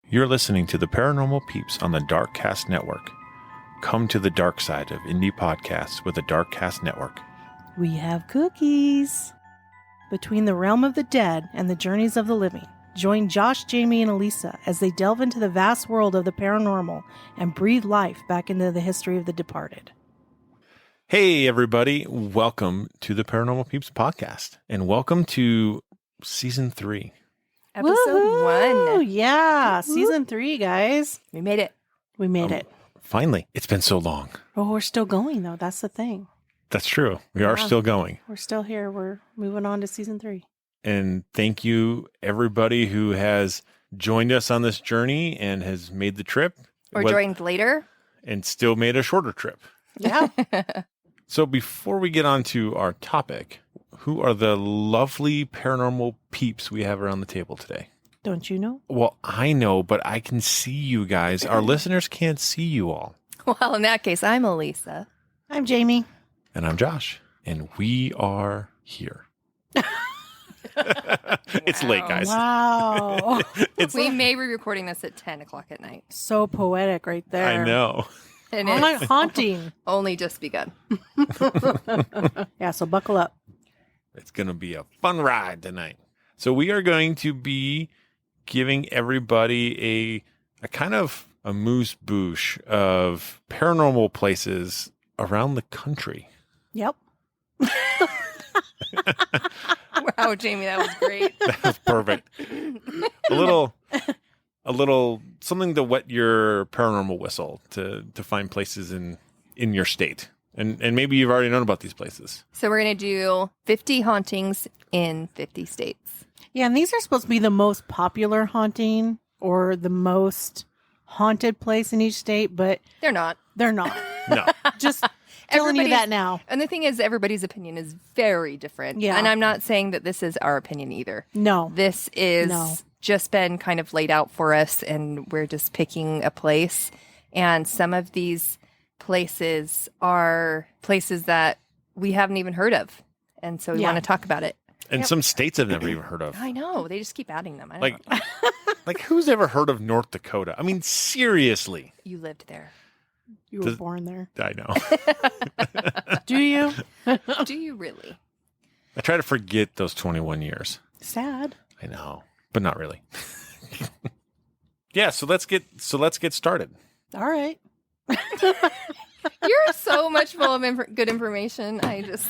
You're listening to the Paranormal Peeps on the Darkcast Network. Come to the dark side of indie podcasts with the Darkcast Network. We have cookies. Between the realm of the dead and the journeys of the living, join Josh, Jamey, and Aleca as they delve into the vast world of the paranormal and breathe life back into the history of the departed. Hey, everybody. Welcome to the Paranormal Peeps podcast, and welcome to Season 3. Episode Woohoo! 1. Yeah, Season 3, guys. We made it. We made it. Finally. It's been so long. Oh, we're still going, though. That's the thing. That's true. We are still going. We're still here. We're moving on to Season 3. And thank you, everybody who has joined us on this journey and has made the trip. Or joined later. And still made a shorter trip. Yeah. So before we get on to our topic, who are the lovely paranormal peeps we have around the table today? Don't you know? Well, I know, but I can see you guys. Our listeners can't see you all. Well, in that case, I'm Aleca. I'm Jamey. And I'm Josh. And we are here. It's late, guys. Wow. We may be recording this at 10 o'clock at night. So poetic right there. I know. And I'm it's like haunting. only just begun. Yeah, so buckle up. It's going to be a fun ride tonight. So we are going to be giving everybody a kind of a moose-bouche of paranormal places around the country. Yep. Wow, Jamey, that was great. That was perfect. A little something to wet your paranormal whistle to find places in your state. And maybe you've already known about these places. So we're going to do 50 hauntings in 50 states. Yeah, and these are supposed to be the most popular haunting or the most haunted place in each state, but They're not. they're not. No. Just telling you Everybody's- that now. And the thing is, everybody's opinion is very different. Yeah. And I'm not saying that this is our opinion either. No. This is No. just been kind of laid out for us, and we're just picking a place. And some of these places are places that we haven't even heard of. And so we Yeah. want to talk about it. And some states I've never even heard of. I know. They just keep adding them. I don't Like, know. like who's ever heard of North Dakota? I mean, seriously. You lived there. You were born there. I know. Do you? Do you really? I try to forget those 21 years. Sad. I know, but not really. Yeah, so let's get started. All right. You're so much full of good information. I just...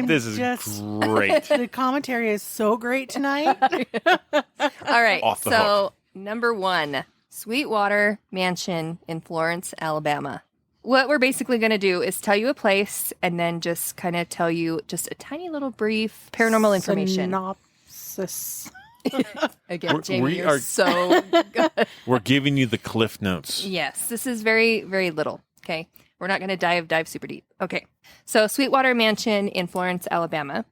This is just great. the commentary is so great tonight. All right. Off the So, number 1, Sweetwater Mansion in Florence, Alabama. What we're basically going to do is tell you a place and then just kind of tell you just a tiny little brief paranormal information. Synopsis. Again, Jamey, we you're are- so good. We're giving you the Cliff Notes. Yes, this is very, very little. Okay. We're not going to dive super deep. Okay. So, Sweetwater Mansion in Florence, Alabama.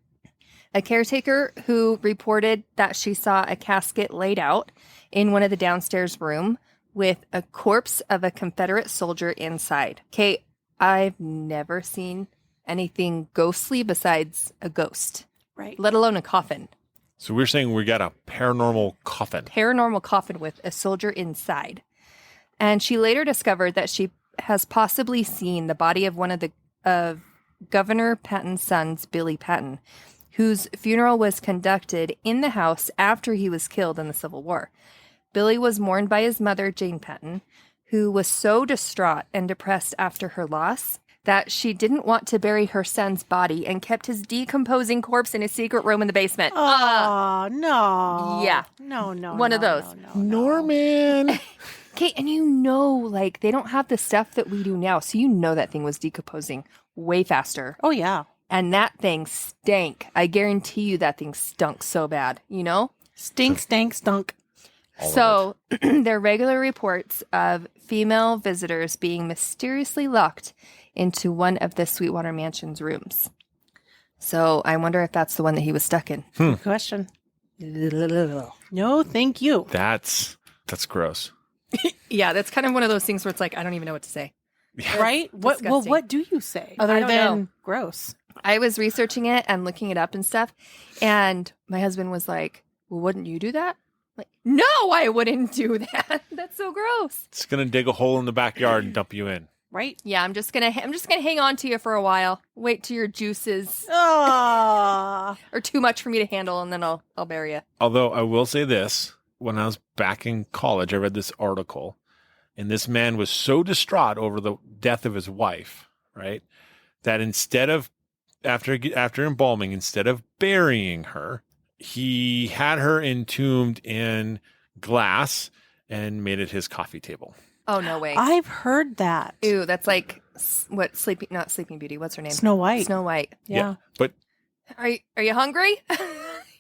A caretaker who reported that she saw a casket laid out in one of the downstairs room with a corpse of a Confederate soldier inside. Okay, I've never seen anything ghostly besides a ghost, Right. let alone a coffin. So we're saying we got a paranormal coffin. Paranormal coffin with a soldier inside. And she later discovered that she has possibly seen the body of one of Governor Patton's sons, Billy Patton, whose funeral was conducted in the house after he was killed in the Civil War. Billy was mourned by his mother, Jane Patton, who was so distraught and depressed after her loss that she didn't want to bury her son's body and kept his decomposing corpse in a secret room in the basement. Oh, no. Yeah. No. One of those. No. Norman. Okay, and like, they don't have the stuff that we do now, so that thing was decomposing way faster. Oh, yeah. And that thing stank. I guarantee you that thing stunk so bad, Stink, stank, stunk. So there are regular reports of female visitors being mysteriously locked into one of the Sweetwater Mansion's rooms. So I wonder if that's the one that he was stuck in. Good question. No, thank you. That's gross. Yeah, that's kind of one of those things where it's like, I don't even know what to say. Right? disgusting. What do you say other don't than know. gross? I was researching it and looking it up and stuff. And my husband was like, well, wouldn't you do that? Like, no, I wouldn't do that. That's so gross. It's going to dig a hole in the backyard and dump you in. Right? Yeah, I'm just gonna hang on to you for a while. Wait till your juices Ah. are too much for me to handle, and then I'll bury you. Although I will say this, when I was back in college, I read this article, and this man was so distraught over the death of his wife, right, that instead of, after embalming, instead of burying her, he had her entombed in glass and made it his coffee table. Oh, no way. I've heard that. Ew, that's like what not Sleeping Beauty. What's her name? Snow White. Snow White. Yeah. But Are you hungry?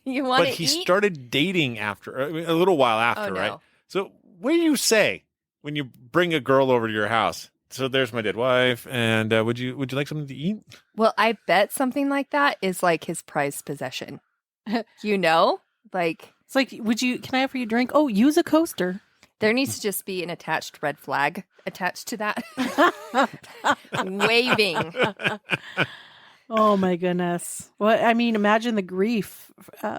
You want to eat? he started dating after a little while after, Oh, no. right? So what do you say when you bring a girl over to your house? So there's my dead wife, and would you like something to eat? Well, I bet something like that is like his prized possession. You know, like It's like, can I offer you a drink? Oh, use a coaster. there needs to just be an attached red flag attached to that, waving. Oh my goodness. Well, I mean, imagine the grief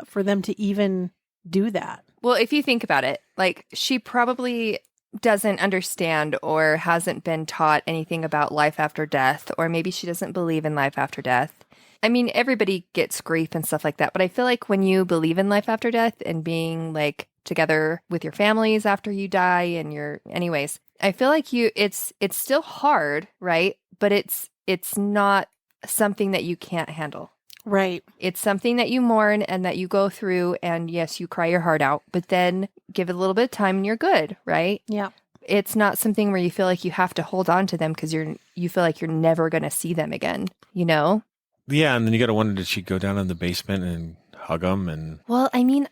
for them to even do that. Well, if you think about it, like she probably doesn't understand or hasn't been taught anything about life after death, or maybe she doesn't believe in life after death. I mean, everybody gets grief and stuff like that, but I feel like when you believe in life after death and being like together with your families after you die and anyways, I feel like it's still hard, right? But it's not something that you can't handle. Right. It's something that you mourn and that you go through, and yes, you cry your heart out, but then give it a little bit of time and you're good, right? Yeah. It's not something where you feel like you have to hold on to them because you feel like you're never going to see them again, you know? Yeah, and then you got to wonder, did she go down in the basement and hug him? And Well, I mean,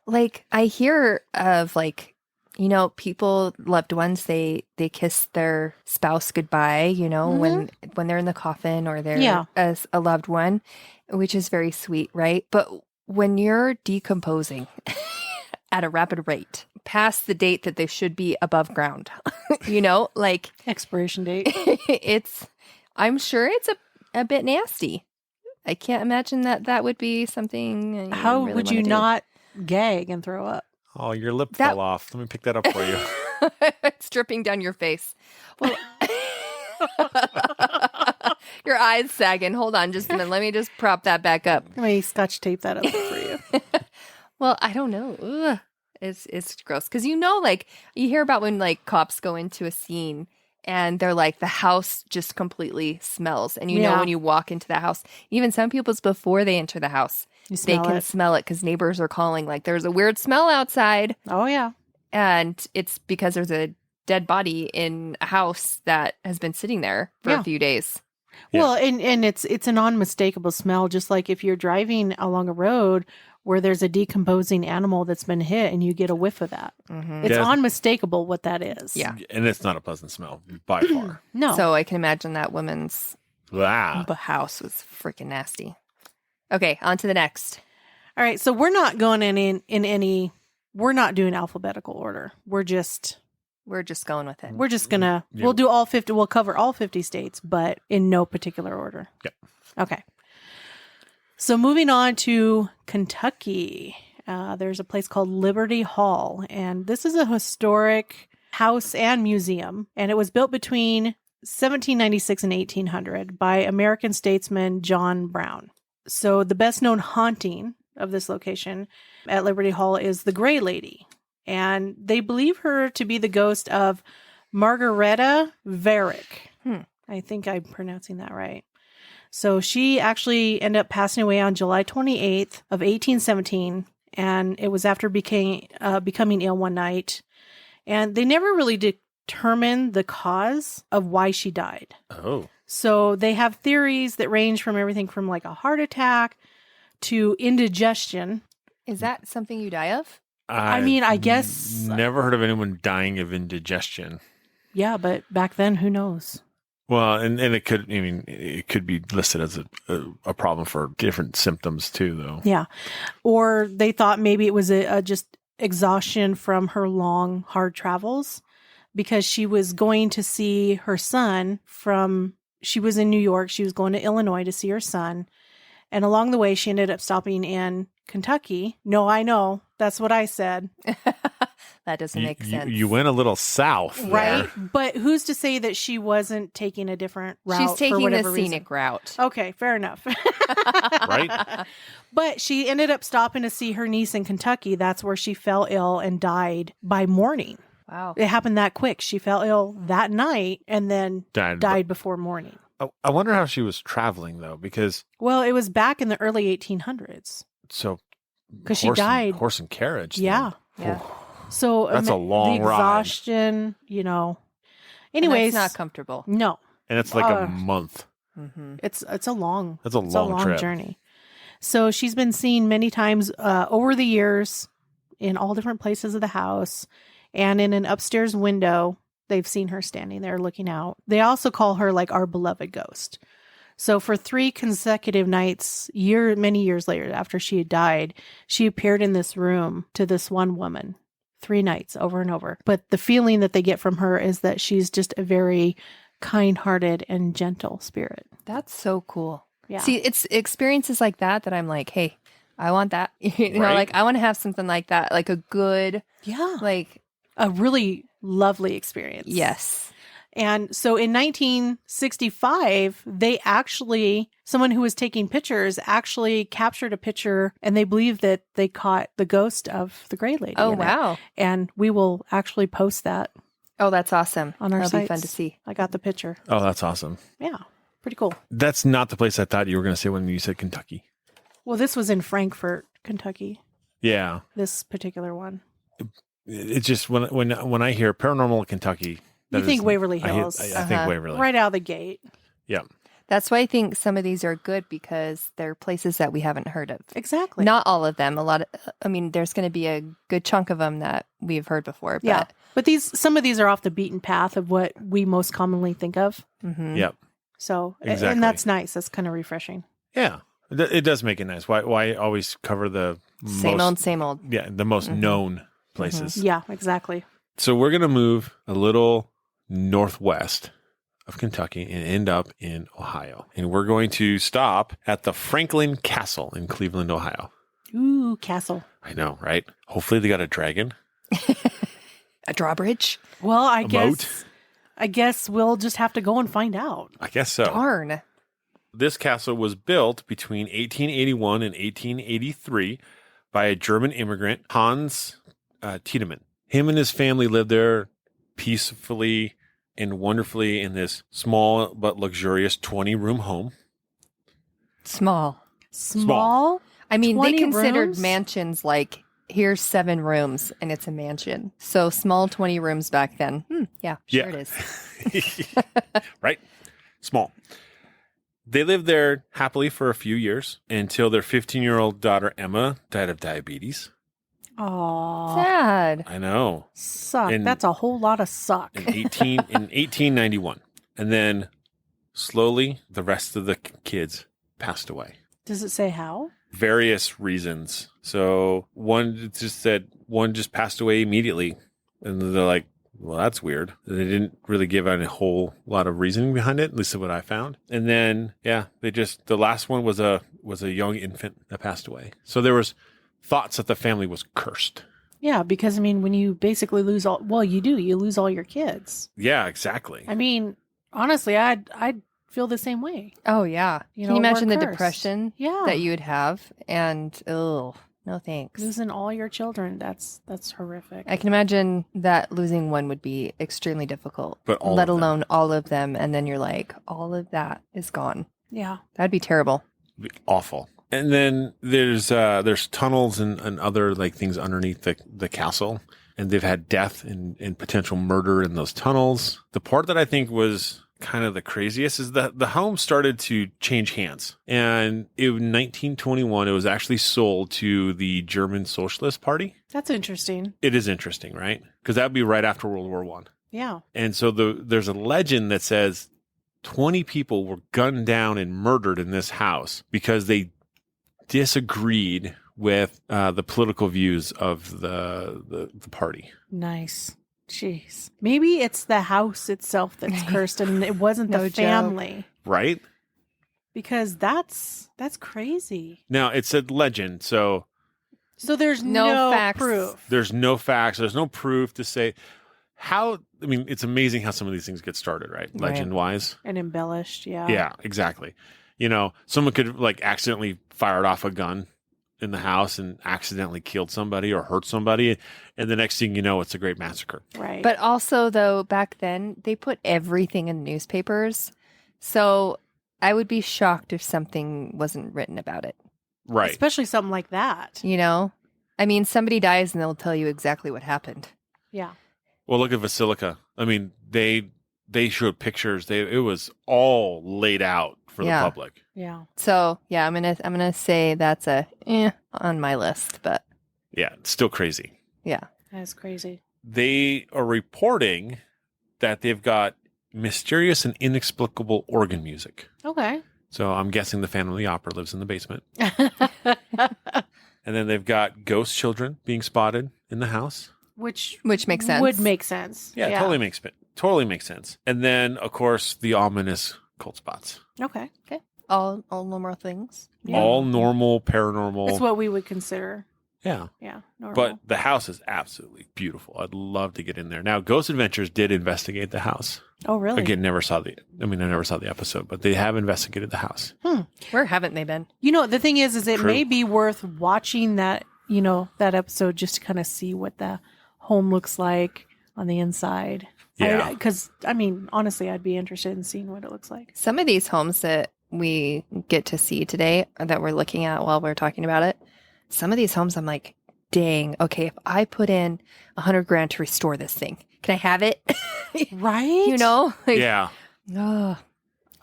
like I hear of like, you know, people, loved ones, they kiss their spouse goodbye, you know, when they're in the coffin or they're as a loved one, which is very sweet, right? But when you're decomposing at a rapid rate, past the date that they should be above ground, you know, like Expiration date. I'm sure it's a bit nasty. I can't imagine that would be something. How really would you wanna do. not gag and throw up? oh, your lip fell off. Let me pick that up for you. It's dripping down your face. Well, your eyes sagging. Hold on just a minute. Let me just prop that back up. Let me scotch tape that up for you. Well, I don't know. Ugh. It's gross. Because you know, like, you hear about when, like, cops go into a scene and they're like, the house just completely smells. And you know when you walk into the house, even some people's before they enter the house, they can smell it because neighbors are calling, like, there's a weird smell outside. Oh, yeah. And it's because there's a dead body in a house that has been sitting there for a few days. Yeah. Well, and it's an unmistakable smell, just like if you're driving along a road where there's a decomposing animal that's been hit and you get a whiff of that. Mm-hmm. It's Yeah. unmistakable what that is. Yeah. And it's not a pleasant smell by far. No. So I can imagine that woman's Wow. house was freaking nasty. Okay, on to the next. All right. So we're not going in any, we're not doing alphabetical order. We're just going with it. gonna, we'll do all 50, we'll cover all 50 states, but in no particular order. Yep. Okay. So moving on to Kentucky, there's a place called Liberty Hall, and this is a historic house and museum, and it was built between 1796 and 1800 by American statesman John Brown. So the best known haunting of this location at Liberty Hall is the Gray Lady, and they believe her to be the ghost of Margareta Varick. I think I'm pronouncing that right. So she actually ended up passing away on July 28th of 1817, and it was after becoming ill one night. And they never really determined the cause of why she died. Oh. So they have theories that range from everything from like a heart attack to indigestion. Is that something you die of? I mean, I guess... Never heard of anyone dying of indigestion. Yeah, but back then, who knows? Well, and it could be listed as a problem for different symptoms too, though. Yeah. Or they thought maybe it was a just exhaustion from her long, hard travels because she was going to see her son she was in New York. She was going to Illinois to see her son. And along the way, she ended up stopping in Kentucky. No, I know. That's what I said. That doesn't make sense. You went a little south. Right? There. But who's to say that she wasn't taking a different route? She's for taking the whatever scenic reason? route. Okay, fair enough. Right? But she ended up stopping to see her niece in Kentucky. That's where she fell ill and died by morning. Wow. It happened that quick. She fell ill that night and then Died before morning. I wonder how she was traveling, though, because... Well, it was back in the early 1800s. So... Because she died. Horse and carriage. Yeah. Then. Yeah. So That's a long the ride. exhaustion, Anyways. And that's not comfortable. No. And it's like a month. Mm-hmm. It's a long... That's a long trip. journey. So she's been seen many times over the years in all different places of the house. And in an upstairs window, they've seen her standing there looking out. They also call her like our beloved ghost. So for 3 consecutive nights, many years later after she had died, she appeared in this room to this one woman 3 nights over and over. But the feeling that they get from her is that she's just a very kind-hearted and gentle spirit. That's so cool. Yeah. See, it's experiences like that I'm like, hey, I want that. Right? Like I want to have something like that, like a good, like a really lovely experience. yes. And so in 1965, someone who was taking pictures actually captured a picture, and they believe that they caught the ghost of the Gray Lady. Oh in it. wow. And we will actually post that Oh, that's awesome. on our That'll sites. be fun to see. I got the picture. Oh, that's awesome. Yeah, pretty cool. That's not the place I thought you were going to say when you said Kentucky. Well, this was in Frankfort, Kentucky, Yeah. this particular one. It's just when I hear paranormal Kentucky... You think Waverly Hills. I think Waverly. Right out of the gate. Yeah. That's why I think some of these are good because they're places that we haven't heard of. Exactly. Not all of them. There's going to be a good chunk of them that we've heard before. But, Yeah. But some of these are off the beaten path of what we most commonly think of. Mm-hmm. Yep. So, Exactly. and that's nice. That's kind of refreshing. Yeah. It does make it nice. Why always cover the Same old. Yeah, the most known places. Yeah, exactly. So we're going to move a little northwest of Kentucky and end up in Ohio. And we're going to stop at the Franklin Castle in Cleveland, Ohio. Ooh, castle. I know, right? Hopefully they got a dragon. A drawbridge? Well, moat? I guess we'll just have to go and find out. I guess so. Darn. This castle was built between 1881 and 1883 by a German immigrant, Hans Tiedemann. Him and his family lived there peacefully and wonderfully in this small but luxurious 20-room home. Small. Small? I mean, they 20 considered rooms? mansions like, here's 7 rooms and it's a mansion. So small 20 rooms back then. Yeah, sure it is. Right? Small. They lived there happily for a few years until their 15-year-old daughter, Emma, died of diabetes. Aw. Sad. I know. Suck. And- That's a whole lot of suck. In 1891. And then slowly the rest of the kids passed away. Does it say how? Various reasons. So one just passed away immediately. And they're like, well, that's weird. They didn't really give a whole lot of reasoning behind it, at least what I found. And then, the last one was a young infant that passed away. So there was thoughts that the family was cursed. Yeah, because when you basically lose you lose all your kids. Yeah, exactly. I mean, honestly, I'd feel the same way. Oh, yeah. You Can you know, imagine we're the cursed. depression Yeah. that you would have? And, no thanks. Losing all your children, that's horrific. I can imagine that losing one would be extremly difficult, But all let of them. alone all of them. And then you're like, all of that is gone. Yeah. That'd be terrible. It'd be awful. And then there's tunnels and other like things underneath the castle, and they've had death and potential murder in those tunnels. The part that I think was kind of the craziest is that the home started to change hands, and in 1921 it was actually sold to the German Socialist Party. That's interesting. It is interesting, right? Because that would be right after World War I. Yeah. And so there's a legend that says 20 people were gunned down and murdered in this house because they disagreed with the political views of the party. Nice. Jeez. Maybe it's the house itself that's cursed and it wasn't No the joke. family. Right? Because that's crazy. Now, it said legend, so So there's No no facts. proof. there's no facts. There's no proof to say how. I mean, it's amazing how some of these things get started, right? Right. Legend-wise. And embellished, yeah. Yeah, exactly. You know, someone could like accidentally fired off a gun in the house and accidentally killed somebody or hurt somebody. And the next thing you know, it's a great massacre. Right. But also, though, back then, they put everything in newspapers. So I would be shocked if something wasn't written about it. Right. Especially something like that. You know? I mean, somebody dies and they'll tell you exactly what happened. Yeah. Well, look at Basilica. I mean, they showed pictures. It was all laid out for Yeah. the public. Yeah. So yeah, I'm gonna say that's a on my list, but Yeah, it's still crazy. yeah. That's crazy. They are reporting that they've got mysterious and inexplicable organ music. Okay. So I'm guessing the Phantom of the Opera lives in the basement. And then they've got ghost children being spotted in the house. Which Which makes sense. Would make sense. Yeah, totally makes sense. And then, of course, the ominous cold spots. Okay. All normal things. Yeah. All normal, paranormal. That's what we would consider. Yeah. Yeah. Normal. But the house is absolutely beautiful. I'd love to get in there. Now, Ghost Adventures did investigate the house. oh, really? Again, I never saw the episode, but they have investigated the house. Where haven't they been? You know, the thing is it True. may be worth watching that, that episode just to kind of see what the home looks like on the inside. Yeah. Because, I mean, honestly, I'd be interested in seeing what it looks like. Some of these homes that we get to see today, that we're looking at while we're talking about it, some of these homes, I'm like, dang, okay, if I put in $100,000 to restore this thing, can I have it? Right? You know? Like, Yeah. oh,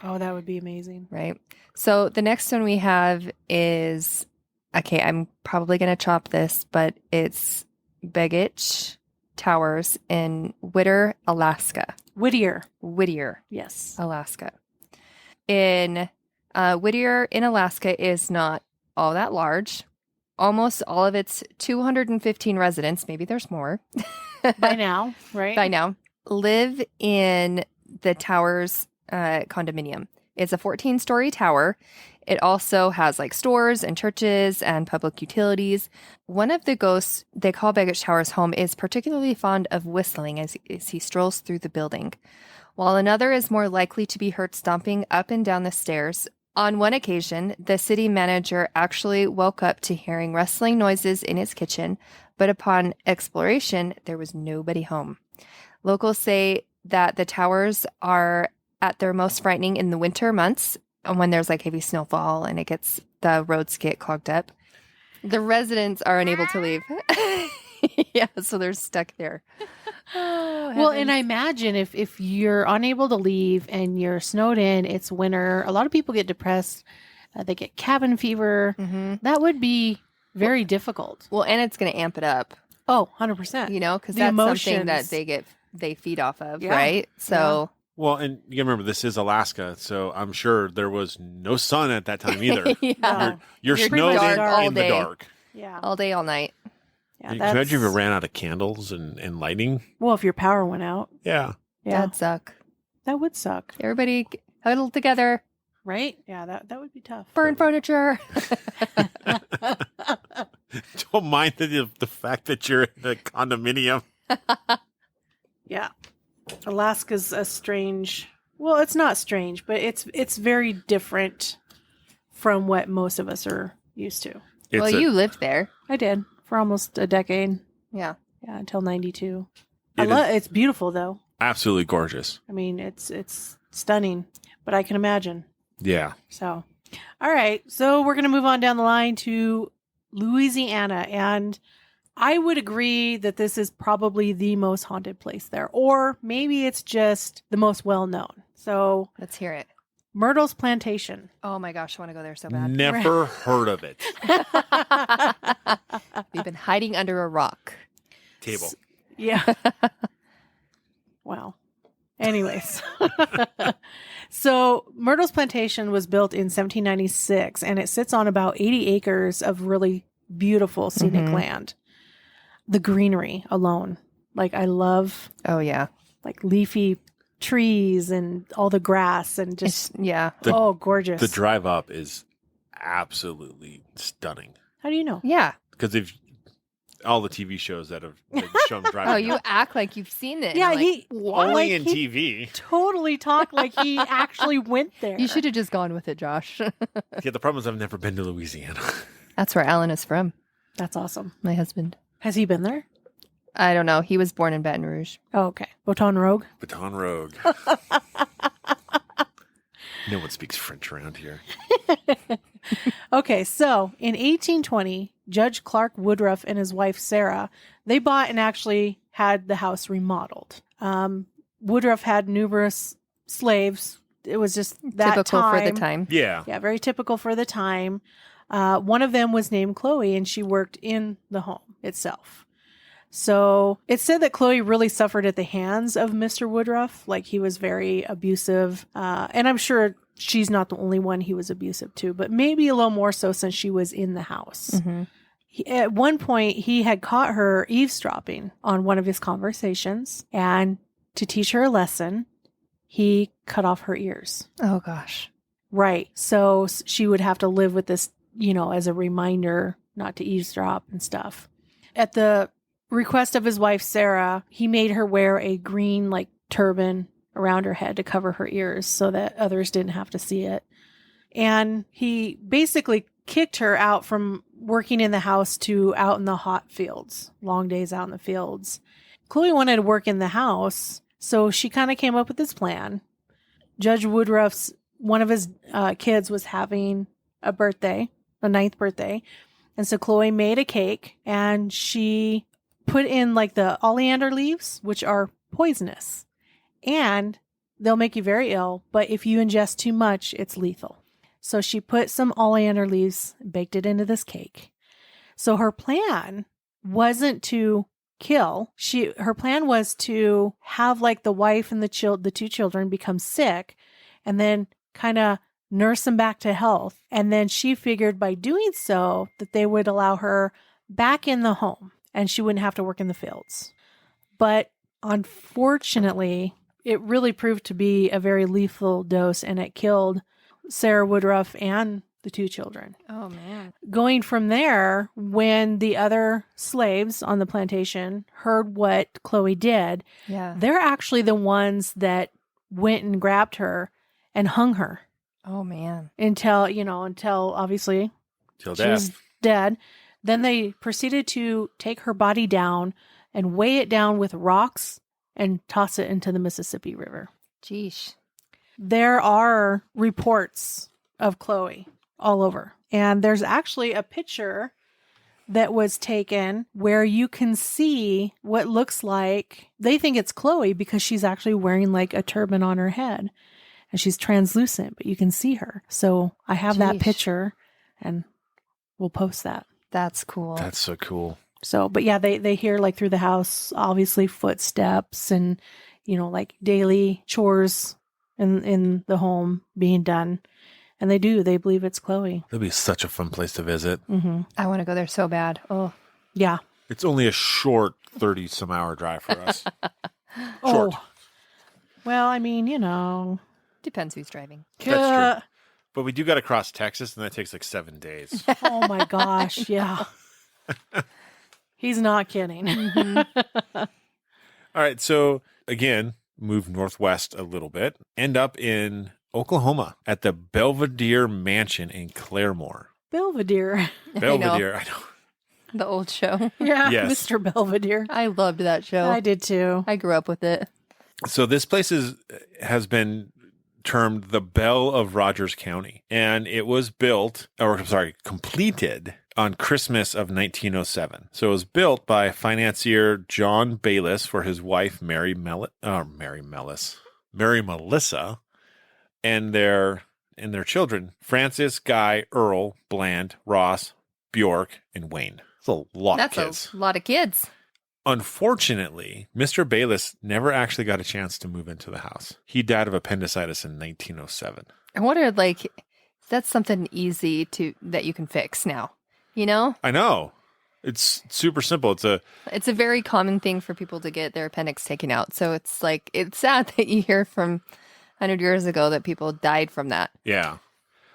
Oh, that would be amazing. right. So the next one we have is, okay, I'm probably going to chop this, but it's Begich Towers in Whittier, Alaska. Whittier. Whittier, Yes. Alaska. In Whittier in Alaska is not all that large. Almost all of its 215 residents, maybe there's more By now, right? by now, live in the tower's condominium. It's a 14-story tower. It also has like stores and churches and public utilities. One of the ghosts they call Begich Tower's home is particularly fond of whistling as he strolls through the building, while another is more likely to be heard stomping up and down the stairs. On one occasion, the city manager actually woke up to hearing rustling noises in his kitchen, but upon exploration, there was nobody home. Locals say that the towers are at their most frightening in the winter months when there's like heavy snowfall and the roads get clogged up. The residents are unable to leave. Yeah, so they're stuck there. Oh, Well, heavens. and I imagine if you're unable to leave and you're snowed in, it's winter, a lot of people get depressed. They get cabin fever. Mhm. That would be very difficult. Well, and it's going to amp it up, Oh, 100%. you know, because The that's something that emotions. they feed off of, Yeah. right? So Well, and you gotta remember, this is Alaska, so I'm sure there was no sun at that time either. yeah, No. You're You're snowed dark in, all in the day. dark. Yeah. all day, all night. Yeah, Can you imagine if it ran out of candles and lighting? Well, if your power went out. Yeah. Yeah. That'd suck. That would suck. Everybody huddle together, Right? Yeah, that would be tough. burn furniture. Don't mind the fact that you're in a condominium. Yeah. Alaska's a strange. Well, it's not strange, but it's very different from what most of us are used to. Well, you lived there. I did for almost a decade. Yeah. Yeah, until 92. It It's beautiful though. absolutely gorgeous. I mean, it's stunning, but I can imagine. Yeah. So, all right. So we're going to move on down the line to Louisiana. And I would agree that this is probably the most haunted place there. Or maybe it's just the most well known. So, Let's hear it. Myrtle's Plantation. Oh my gosh, I want to go there so bad. Never heard of it. We've been hiding under a rock. Table. Yeah. Wow. Anyways. So Myrtle's Plantation was built in 1796 and it sits on about 80 acres of really beautiful scenic Mhm. land. The greenery alone. Like I love Oh yeah. like leafy trees and all the grass and just, gorgeous. The drive up is absolutely stunning. How do you know? Yeah. Because if all the TV shows that have shown driving Oh, you act like you've seen it. Yeah, like, only in TV. Totally talked like he actually went there. You should have just gone with it, Josh. Yeah, the problem is I've never been to Louisiana. That's where Alan is from. That's awesome. My husband. Has he been there? I don't know. He was born in Baton Rouge. Oh, okay. Baton Rouge? Baton Rouge. No one speaks French around here. Okay, so in 1820, Judge Clark Woodruff and his wife Sarah, they bought and actually had the house remodeled. Woodruff had numerous slaves. It was just that Typical time. for the time. Yeah. Yeah, very typical for the time. One of them was named Chloe, and she worked in the home itself. So it's said that Chloe really suffered at the hands of Mr. Woodruff. Like, he was very abusive. And I'm sure she's not the only one he was abusive to, but maybe a little more so since she was in the house. Mm-hmm. At one point, he had caught her eavesdropping on one of his conversations. And to teach her a lesson, he cut off her ears. Oh, gosh. Right. So she would have to live with this, as a reminder not to eavesdrop and stuff. At the request of his wife, Sarah, he made her wear a green, turban around her head to cover her ears so that others didn't have to see it. And he basically kicked her out from working in the house to out in the hot fields, long days out in the fields. Chloe wanted to work in the house, so she kind of came up with this plan. Judge Woodruff's, one of his kids was having a birthday, a 9th birthday. And so Chloe made a cake and she put in the oleander leaves, which are poisonous, and they'll make you very ill. But if you ingest too much, it's lethal. So she put some oleander leaves, baked it into this cake. So her plan wasn't to kill. Her plan was to have the wife and the 2 children become sick and then kind of nurse them back to health. And then she figured by doing so that they would allow her back in the home and she wouldn't have to work in the fields. But unfortunately, it really proved to be a very lethal dose, and it killed Sarah Woodruff and the 2 children. Oh, man. Going from there, when the other slaves on the plantation heard what Chloe did, they're actually the ones that went and grabbed her and hung her. Oh, man. Until obviously she was dead. Then they proceeded to take her body down and weigh it down with rocks and toss it into the Mississippi River. Jeesh. There are reports of Chloe all over. And there's actually a picture that was taken where you can see what looks like, they think it's Chloe because she's actually wearing a turban on her head. And she's translucent, but you can see her. So I have that picture and we'll post that. That's cool. That's so cool. So, but yeah, they hear through the house, obviously footsteps and, daily chores in the home being done. And they believe it's Chloe. That'd be such a fun place to visit. Mm-hmm. I want to go there so bad. Oh, yeah. It's only a short 30-some hour drive for us. Short. Oh. Well, depends who's driving. That's true. But we do got to cross Texas, and that takes 7 days. Oh my gosh, yeah. He's not kidding. Mm-hmm. All right, so again, move northwest a little bit. End up in Oklahoma at the Belvedere Mansion in Claremore. Belvedere. Belvedere, I know. The old show. Yeah, Yes. Mr. Belvedere. I loved that show. I did too. I grew up with it. So this place has been termed the Belle of Rogers County, and it was completed on Christmas of 1907. So it was built by financier John Bayliss for his wife Mary Melissa, and their children Francis, Guy, Earl, Bland, Ross, Bjork, and Wayne. That's a lot of kids. That's a lot of kids. Unfortunately, Mr. Bayliss never actually got a chance to move into the house. He died of appendicitis in 1907. I wonder, that's something easy that you can fix now. I know. It's super simple. It's a very common thing for people to get their appendix taken out. So it's like, it's sad that you hear from 100 years ago that people died from that. Yeah.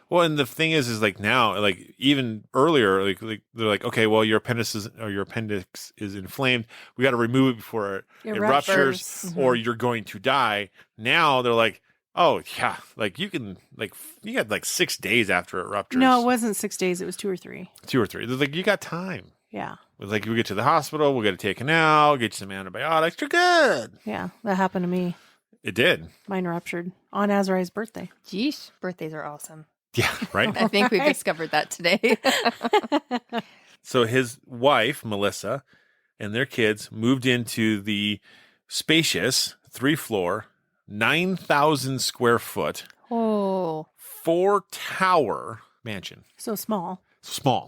Well, and the thing is like now, like even earlier, like they're like, okay, well, your appendix is inflamed. We got to remove it before it ruptures, or you're going to die. Now they're like, oh yeah, like you got like 6 days after it ruptures. No, it wasn't 6 days. It was 2 or 3. 2 or 3. They're like, you got time. Yeah. Like we get to the hospital, we'll get it taken out, get you some antibiotics. You're good. Yeah, that happened to me. It did. Mine ruptured on Azariah's birthday. Jeez, birthdays are awesome. Yeah, right? I think we've discovered that today. So his wife, Melissa, and their kids moved into the spacious 3-floor, 9,000 square foot, 4-tower mansion. So small. Small.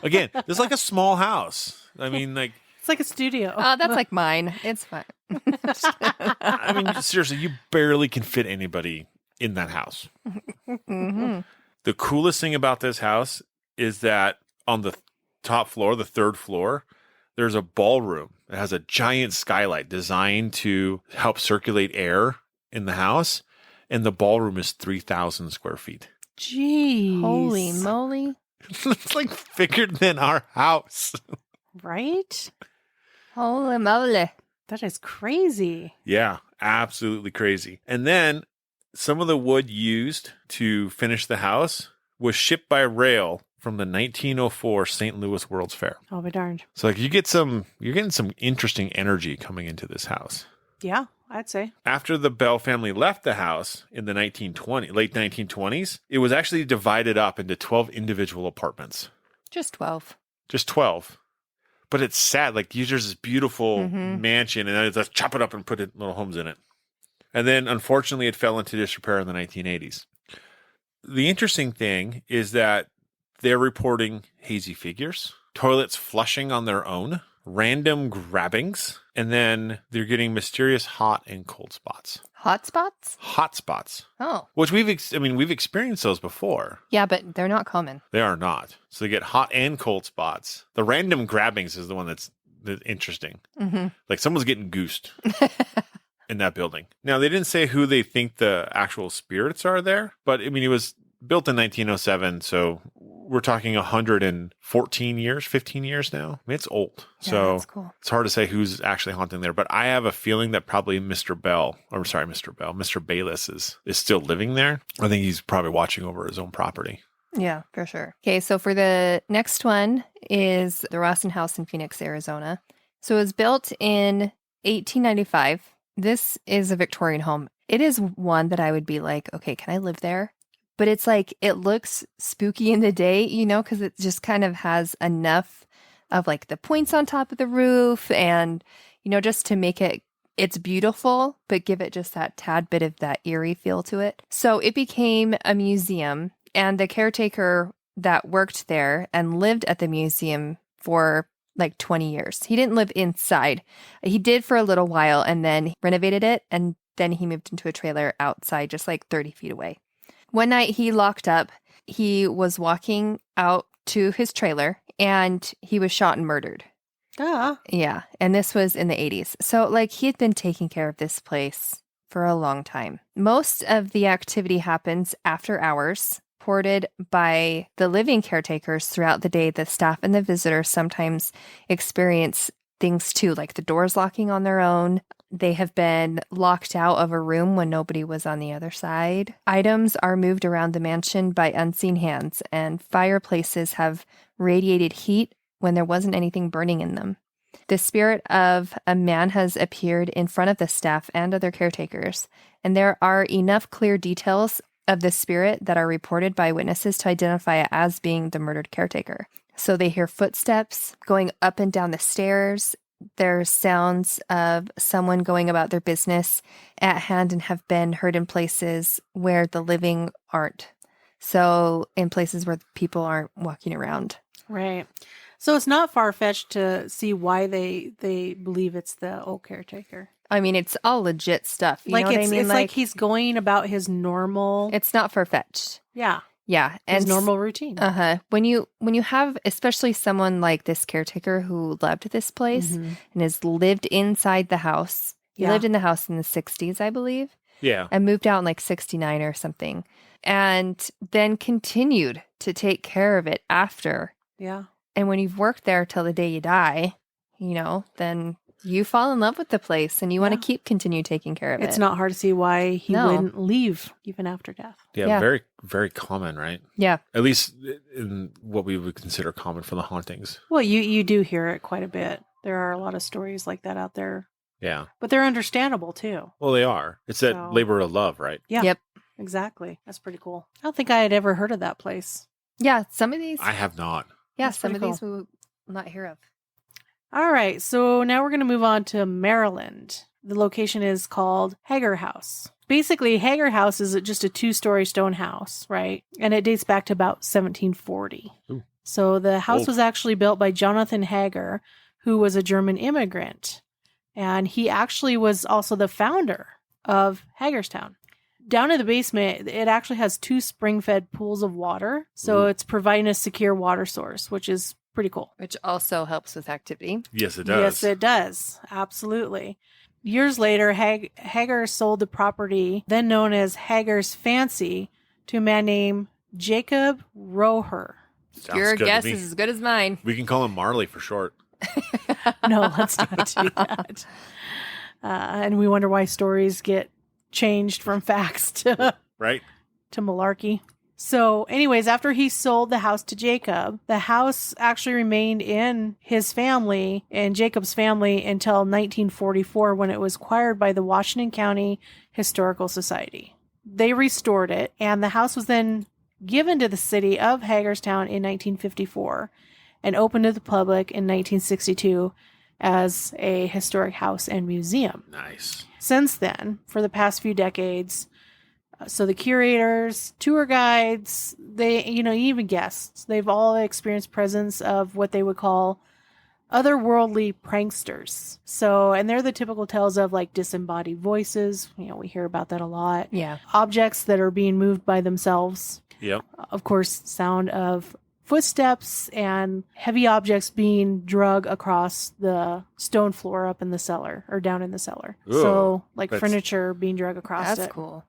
Again, this is like a small house. I mean, like... It's like a studio. Oh, that's like mine. It's fine. I mean, seriously, you barely can fit anybody in that house. Mm-hmm. The coolest thing about this house is that on the top floor, the 3rd floor, there's a ballroom. It has a giant skylight designed to help circulate air in the house. And the ballroom is 3,000 square feet. Jeez. Holy moly. It's like bigger than our house. Right? Holy moly. That is crazy. Yeah, absolutely crazy. And then some of the wood used to finish the house was shipped by rail from the 1904 St. Louis World's Fair. I'll be darned. So like you're getting some interesting energy coming into this house. Yeah, I'd say. After the Bell family left the house in the late 1920s, it was actually divided up into 12 individual apartments. Just 12. Just 12. But it's sad. Like, there's this beautiful mansion, and then let's chop it up and put little homes in it. And then, unfortunately, it fell into disrepair in the 1980s. The interesting thing is that they're reporting hazy figures, toilets flushing on their own, random grabbings, and then they're getting mysterious hot and cold spots. Hot spots? Hot spots. Oh. Which we've experienced those before. Yeah, but they're not common. They are not. So they get hot and cold spots. The random grabbings is the one that's interesting. Mm-hmm. Like someone's getting goosed in that building. Now, they didn't say who they think the actual spirits are there, but I mean, it was built in 1907, so we're talking 114 years, 15 years now. I mean, it's old. Yeah, so that's cool. It's hard to say who's actually haunting there, but I have a feeling that probably Mr. Bayless is still living there. I think he's probably watching over his own property. Yeah, for sure. Okay, so for the next one is the Rawson House in Phoenix, Arizona. So it was built in 1895. This is a Victorian home. It is one that I would be like, okay, can I live there? But it's like, it looks spooky in the day, because it just kind of has enough of like the points on top of the roof and, just to make it's beautiful, but give it just that tad bit of that eerie feel to it. So it became a museum, and the caretaker that worked there and lived at the museum for like 20 years. He didn't live inside. He did for a little while and then renovated it. And then he moved into a trailer outside, just like 30 feet away. One night he locked up. He was walking out to his trailer and he was shot and murdered. Yeah. And this was in the 80s. So like he had been taking care of this place for a long time. Most of the activity happens after hours, reported by the living caretakers throughout the day. The staff and the visitors sometimes experience things too, like the doors locking on their own. They have been locked out of a room when nobody was on the other side. Items are moved around the mansion by unseen hands, and fireplaces have radiated heat when there wasn't anything burning in them. The spirit of a man has appeared in front of the staff and other caretakers, and there are enough clear details of the spirit that are reported by witnesses to identify it as being the murdered caretaker. So they hear footsteps going up and down the stairs. There's sounds of someone going about their business at hand and have been heard in places where the living aren't. So in places where people aren't walking around. Right. So it's not far-fetched to see why they believe it's the old caretaker. I mean, it's all legit stuff. You know what I mean? It's like he's going about his normal... It's not far-fetched. Yeah. Yeah. His normal routine. When you have especially someone like this caretaker who loved this place Mhm. and has lived inside the house. He Yeah. lived in the house in the 60s, I believe, Yeah. and moved out in like 69 or something. And then continued to take care of it after. Yeah. And when you've worked there till the day you die, then you fall in love with the place and you want to continue taking care of it. It's not hard to see why he wouldn't leave even after death. Yeah. Very, very common, right? Yeah. At least in what we would consider common for the hauntings. Well, you do hear it quite a bit. There are a lot of stories like that out there. Yeah. But they're understandable too. Well, they are. It's that labor of love, right? Yeah. Yep. Exactly. That's pretty cool. I don't think I had ever heard of that place. Yeah. Some of these. I have not. Yeah. That's Some of pretty these we will not hear of. All right. So now we're going to move on to Maryland. The location is called Hager House. Basically, Hager House is just a 2-story stone house, right? And it dates back to about 1740. Ooh. So the house Old. was actually built by Jonathan Hager, who was a German immigrant. And he actually was also the founder of Hagerstown. Down in the basement, it actually has 2 spring-fed pools of water. So it's providing a secure water source, which is pretty cool. Which also helps with activity. Yes, it does. Yes, it does. Absolutely. Years later, Hager sold the property, then known as Hager's Fancy, to a man named Jacob Roher. Sounds Your good to guess me. is as good as mine. We can call him Marley for short. No, let's not do that. And we wonder why stories get changed from facts to Right? malarkey. So anyways, after he sold the house to Jacob, the house actually remained in his family and Jacob's family until 1944 when it was acquired by the Washington County Historical Society. They restored it, and the house was then given to the city of Hagerstown in 1954 and opened to the public in 1962 as a historic house and museum. Nice. Since then, for the past few decades, so the curators, tour guides, even guests, they've all experienced presence of what they would call otherworldly pranksters. So, and they're the typical tales of like disembodied voices. We hear about that a lot. Yeah. Objects that are being moved by themselves. Yep. Of course, sound of footsteps and heavy objects being drug across the stone floor up in the cellar or down in the cellar. Ooh, so like that's- furniture being drug across That's it. cool.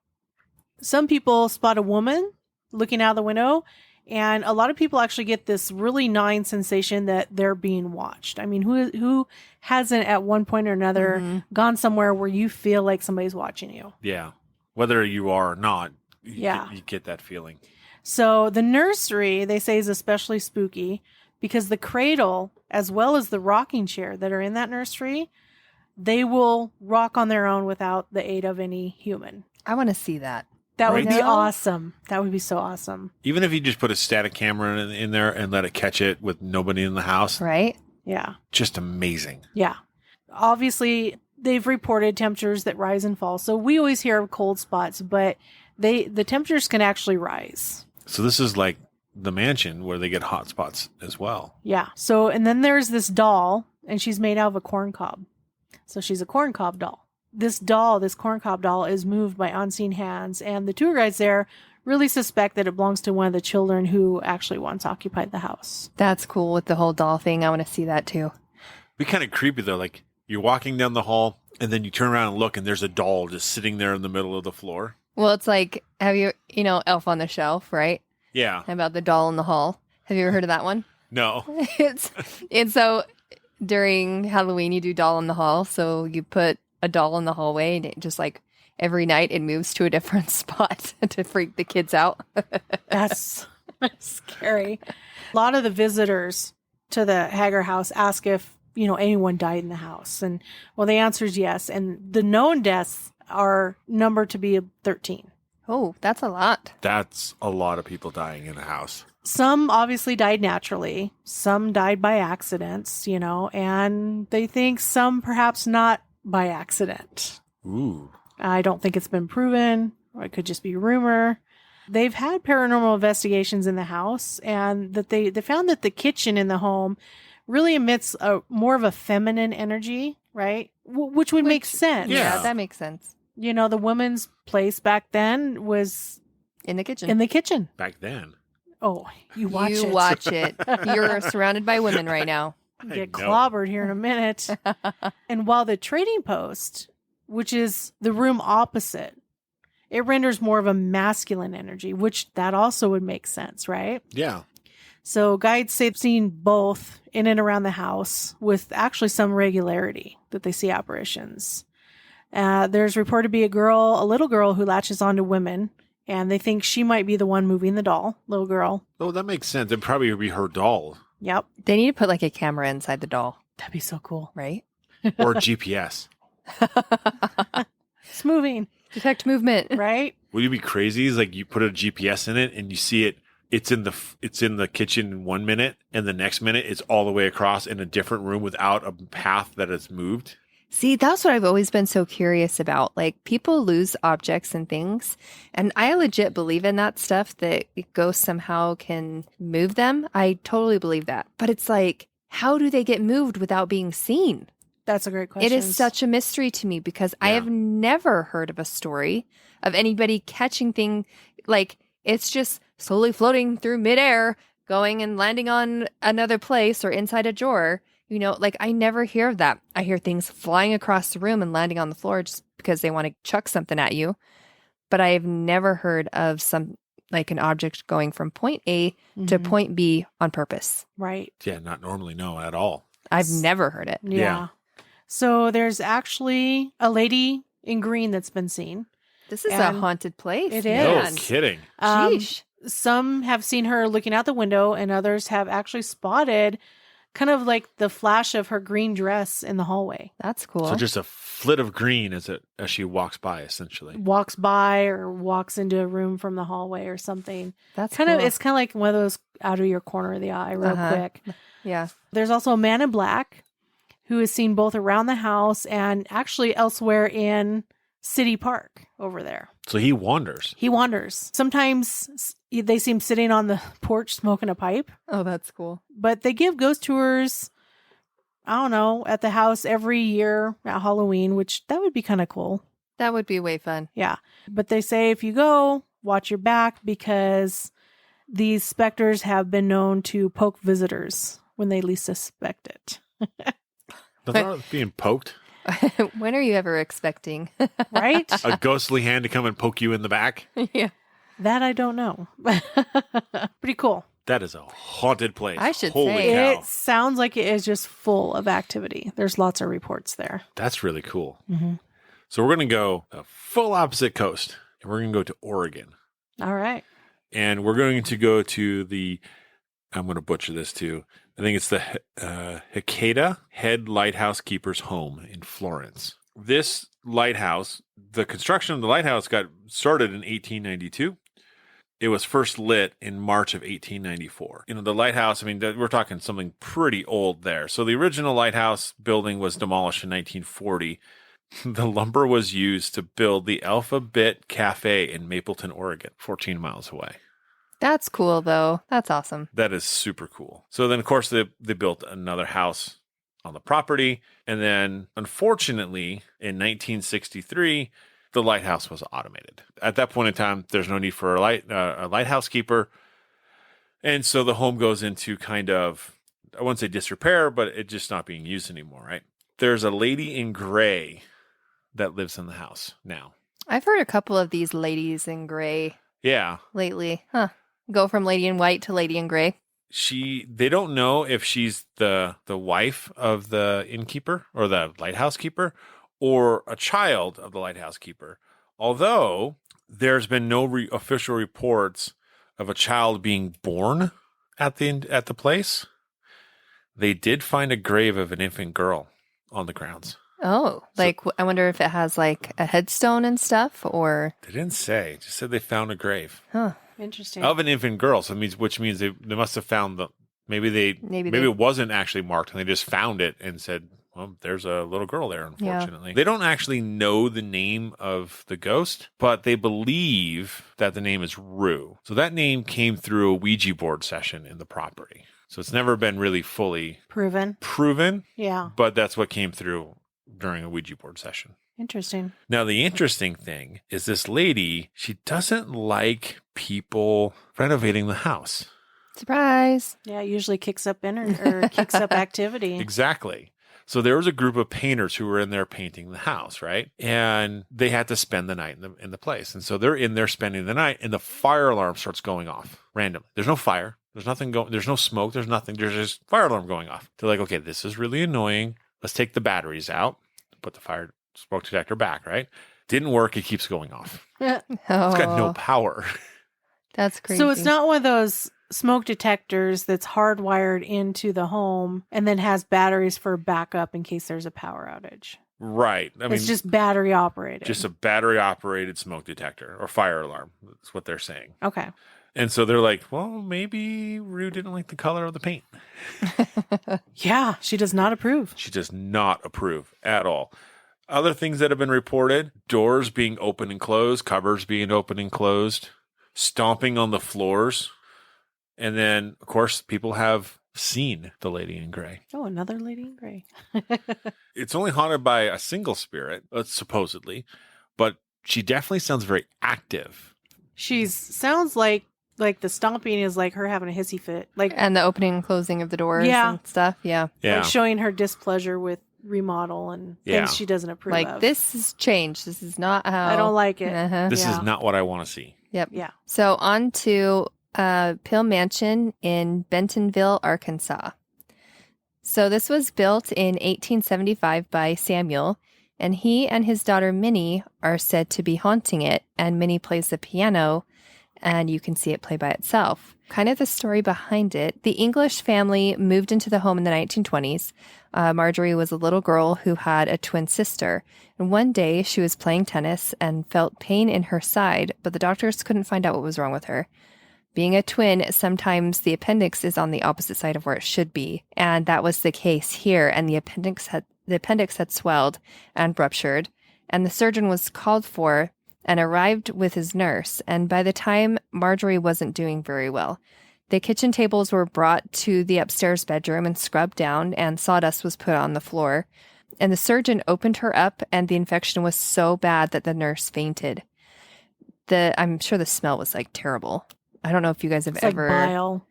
Some people spot a woman looking out the window, and a lot of people actually get this really gnawing sensation that they're being watched. I mean, who hasn't at one point or another gone somewhere where you feel like somebody's watching you? Yeah. Whether you are or not, you get that feeling. So the nursery, they say, is especially spooky because the cradle, as well as the rocking chair that are in that nursery, they will rock on their own without the aid of any human. I want to see that. That would Right. be awesome. That would be so awesome. Even if you just put a static camera in there and let it catch it with nobody in the house, Right? Yeah. just amazing. Yeah. Obviously, they've reported temperatures that rise and fall. So we always hear of cold spots, but the temperatures can actually rise. So this is like the mansion where they get hot spots as well. Yeah. So, and then there's this doll, and she's made out of a corn cob. So she's a corn cob doll. This corn cob doll, is moved by unseen hands, and the tour guides there really suspect that it belongs to one of the children who actually once occupied the house. That's cool with the whole doll thing. I want to see that too. Be kind of creepy though. Like you're walking down the hall and then you turn around and look and there's a doll just sitting there in the middle of the floor. Well, it's like, have you Elf on the Shelf, right? Yeah. About the doll in the hall. Have you ever heard of that one? No. It's so during Halloween you do doll in the hall. So you put a doll in the hallway and it just like every night it moves to a different spot to freak the kids out. That's scary. A lot of the visitors to the Hager house ask if, anyone died in the house. And well, the answer is yes. And the known deaths are numbered to be 13. Oh, that's a lot. That's a lot of people dying in a house. Some obviously died naturally. Some died by accidents, and they think some perhaps not by accident. Ooh. I don't think it's been proven, or it could just be rumor. They've had paranormal investigations in the house, and that they found that the kitchen in the home really emits more of a feminine energy, right? Which would make sense. Yeah. That makes sense. The woman's place back then was In the kitchen. In the kitchen. Back then. Oh, you watch you it. watch it. You're surrounded by women right now. Get I know. clobbered here in a minute. And while the trading post, which is the room opposite, it renders more of a masculine energy, which that also would make sense, right? Yeah. So guides say they've seen both in and around the house with actually some regularity that they see apparitions. There's reported to be a little girl who latches onto women, and they think she might be the one moving the doll, little girl. Oh, that makes sense. It'd probably be her doll Yep. They need to put like a camera inside the doll, That'd be so cool. right? or GPS. It's moving, Detect movement. right? Would you be crazy? It's like you put a GPS in it and you see it. It's in the kitchen in 1 minute, and the next minute it's all the way across in a different room without a path that has moved. See, that's what I've always been so curious about. Like, people lose objects and things, and I legit believe in that stuff, that ghosts somehow can move them. I totally believe that. But it's like, how do they get moved without being seen? That's a great question. It is such a mystery to me, because I Yeah. have never heard of a story of anybody catching thing. Like, it's just slowly floating through midair, going and landing on another place or inside a drawer. You know, like, I never hear of that. I hear things flying across the room and landing on the floor just because they want to chuck something at you. But I have never heard of an object going from point A to Mhm. point B on purpose. Right. Yeah, not normally, no, at all. I've never heard it. Yeah. So there's actually a lady in green that's been seen. This is And a haunted place. it No is. kidding. Sheesh. Some have seen her looking out the window, and others have actually spotted kind of like the flash of her green dress in the hallway. That's cool. So just a flit of green as she walks by, essentially. Walks by or walks into a room from the hallway or something. That's Kind of, cool. it's kind of like one of those out of your corner of the eye, real Uh-huh. quick. Yeah. There's also a man in black who is seen both around the house and actually elsewhere in City Park over there. So he wanders. He wanders. Sometimes they see him sitting on the porch smoking a pipe, Oh, that's cool. but they give ghost tours, I don't know, at the house every year at Halloween, which that would be kind of cool. That would be way fun. Yeah. But they say if you go, watch your back, because these specters have been known to poke visitors when they least suspect it. Nothing wrong with being poked. When are you ever expecting? Right? A ghostly hand to come and poke you in the back. Yeah. That I don't know. Pretty cool. That is a haunted place. I should Holy say. cow. It sounds like it is just full of activity. There's lots of reports there. That's really cool. Mm-hmm. So we're going to go a full opposite coast, and we're going to go to Oregon. All right. And we're going to go to I'm going to butcher this too. I think it's the Hecata Head Lighthouse Keeper's Home in Florence. This lighthouse, the construction of the lighthouse got started in 1892. It was first lit in March of 1894. The lighthouse, we're talking something pretty old there. So the original lighthouse building was demolished in 1940. The lumber was used to build the Alphabet Cafe in Mapleton, Oregon, 14 miles away. That's cool, though. That's awesome. That is super cool. So then, of course, they built another house on the property. And then, unfortunately, in 1963, the lighthouse was automated. At that point in time, there's no need for a lighthouse keeper. And so the home goes into kind of, I wouldn't say disrepair, but it's just not being used anymore, right? There's a lady in gray that lives in the house now. I've heard a couple of these ladies in gray Yeah. lately. Huh. Go from lady in white to lady in gray. They don't know if she's the wife of the innkeeper or the lighthouse keeper or a child of the lighthouse keeper. Although there's been no official reports of a child being born at the place, they did find a grave of an infant girl on the grounds. Oh, I wonder if it has like a headstone and stuff, or They didn't say; just said they found a grave huh? Interesting. of an infant girl. So which means they must have found maybe it wasn't actually marked and they just found it and said, well, there's a little girl there, unfortunately. They don't actually know the name of the ghost, but they believe that the name is Rue. So that name came through a Ouija board session in the property. So it's never been really fully Proven. Yeah. but that's what came through during a Ouija board session. Interesting. Now, the interesting thing is this lady, she doesn't like people renovating the house. Surprise. Yeah, it usually kicks up or kicks up activity. Exactly. So there was a group of painters who were in there painting the house, right? And they had to spend the night in the place. And so they're in there spending the night, and the fire alarm starts going off randomly. There's no fire. There's nothing going. There's no smoke. There's nothing. There's just fire alarm going off. They're like, okay, this is really annoying. Let's take the batteries out. Put the fire smoke detector back, right? Didn't work. It keeps going off. Oh, It's got no power. that's crazy. So it's not one of those smoke detectors that's hardwired into the home and then has batteries for backup in case there's a power outage. Right. I mean, It's just battery operated. just a battery operated smoke detector or fire alarm. That's what they're saying. Okay. And so they're like, well, maybe Rue didn't like the color of the paint. Yeah, she does not approve. She does not approve at all. Other things that have been reported, doors being open and closed, cupboards being open and closed, stomping on the floors. And then, of course, people have seen the lady in gray. Oh, another lady in gray. It's only haunted by a single spirit, supposedly, but she definitely sounds very active. Sounds like the stomping is like her having a hissy fit. Like And the opening and closing of the doors Yeah. and stuff. Yeah. Yeah. like showing her displeasure with remodel and Yeah. things she doesn't approve Like, of. this has changed. This is not how. I don't like it. Uh-huh. This Yeah. is not what I want to see. Yep. Yeah. So on to Pill Mansion in Bentonville, Arkansas. So this was built in 1875 by Samuel, and he and his daughter Minnie are said to be haunting it, and Minnie plays the piano, and you can see it play by itself. Kind of the story behind it. The English family moved into the home in the 1920s. Marjorie was a little girl who had a twin sister. And one day she was playing tennis and felt pain in her side, but the doctors couldn't find out what was wrong with her. Being a twin, sometimes the appendix is on the opposite side of where it should be. And that was the case here. And the appendix had swelled and ruptured. And the surgeon was called for and arrived with his nurse. And by the time, Marjorie wasn't doing very well. The kitchen tables were brought to the upstairs bedroom and scrubbed down, and sawdust was put on the floor. And the surgeon opened her up, and the infection was so bad that the nurse fainted. I'm sure the smell was like terrible. I don't know if you guys have It's like ever bile.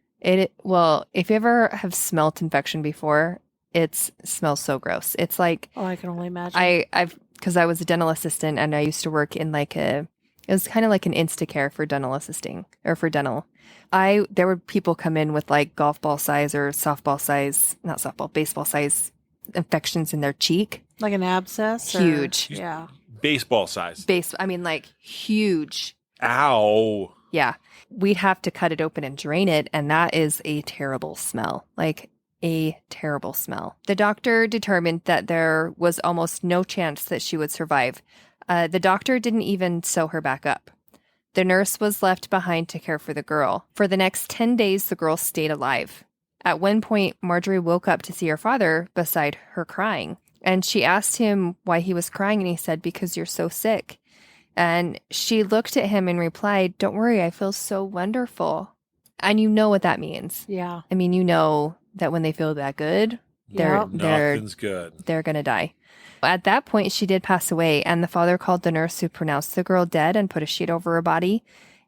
well, if you ever have smelt infection before, it smells so gross. It's like Oh, I can only imagine. because I was a dental assistant and I used to work in it was kind of like an Instacare for dental assisting or for dental. There were people come in with like golf ball size or baseball size infections in their cheek. Like an abscess? or- Huge. Yeah. Baseball size. Like huge. Ow. Yeah. We'd have to cut it open and drain it, and that is a terrible smell. Like a terrible smell. The doctor determined that there was almost no chance that she would survive. The doctor didn't even sew her back up. The nurse was left behind to care for the girl. For the next 10 days, the girl stayed alive. At one point, Marjorie woke up to see her father beside her crying. And she asked him why he was crying, and he said, "Because you're so sick." And she looked at him and replied, "Don't worry, I feel so wonderful." And you know what that means. Yeah. I mean, you know that when they feel that good, they're Nothing's good. they're going to die. At that point, she did pass away, and the father called the nurse who pronounced the girl dead and put a sheet over her body.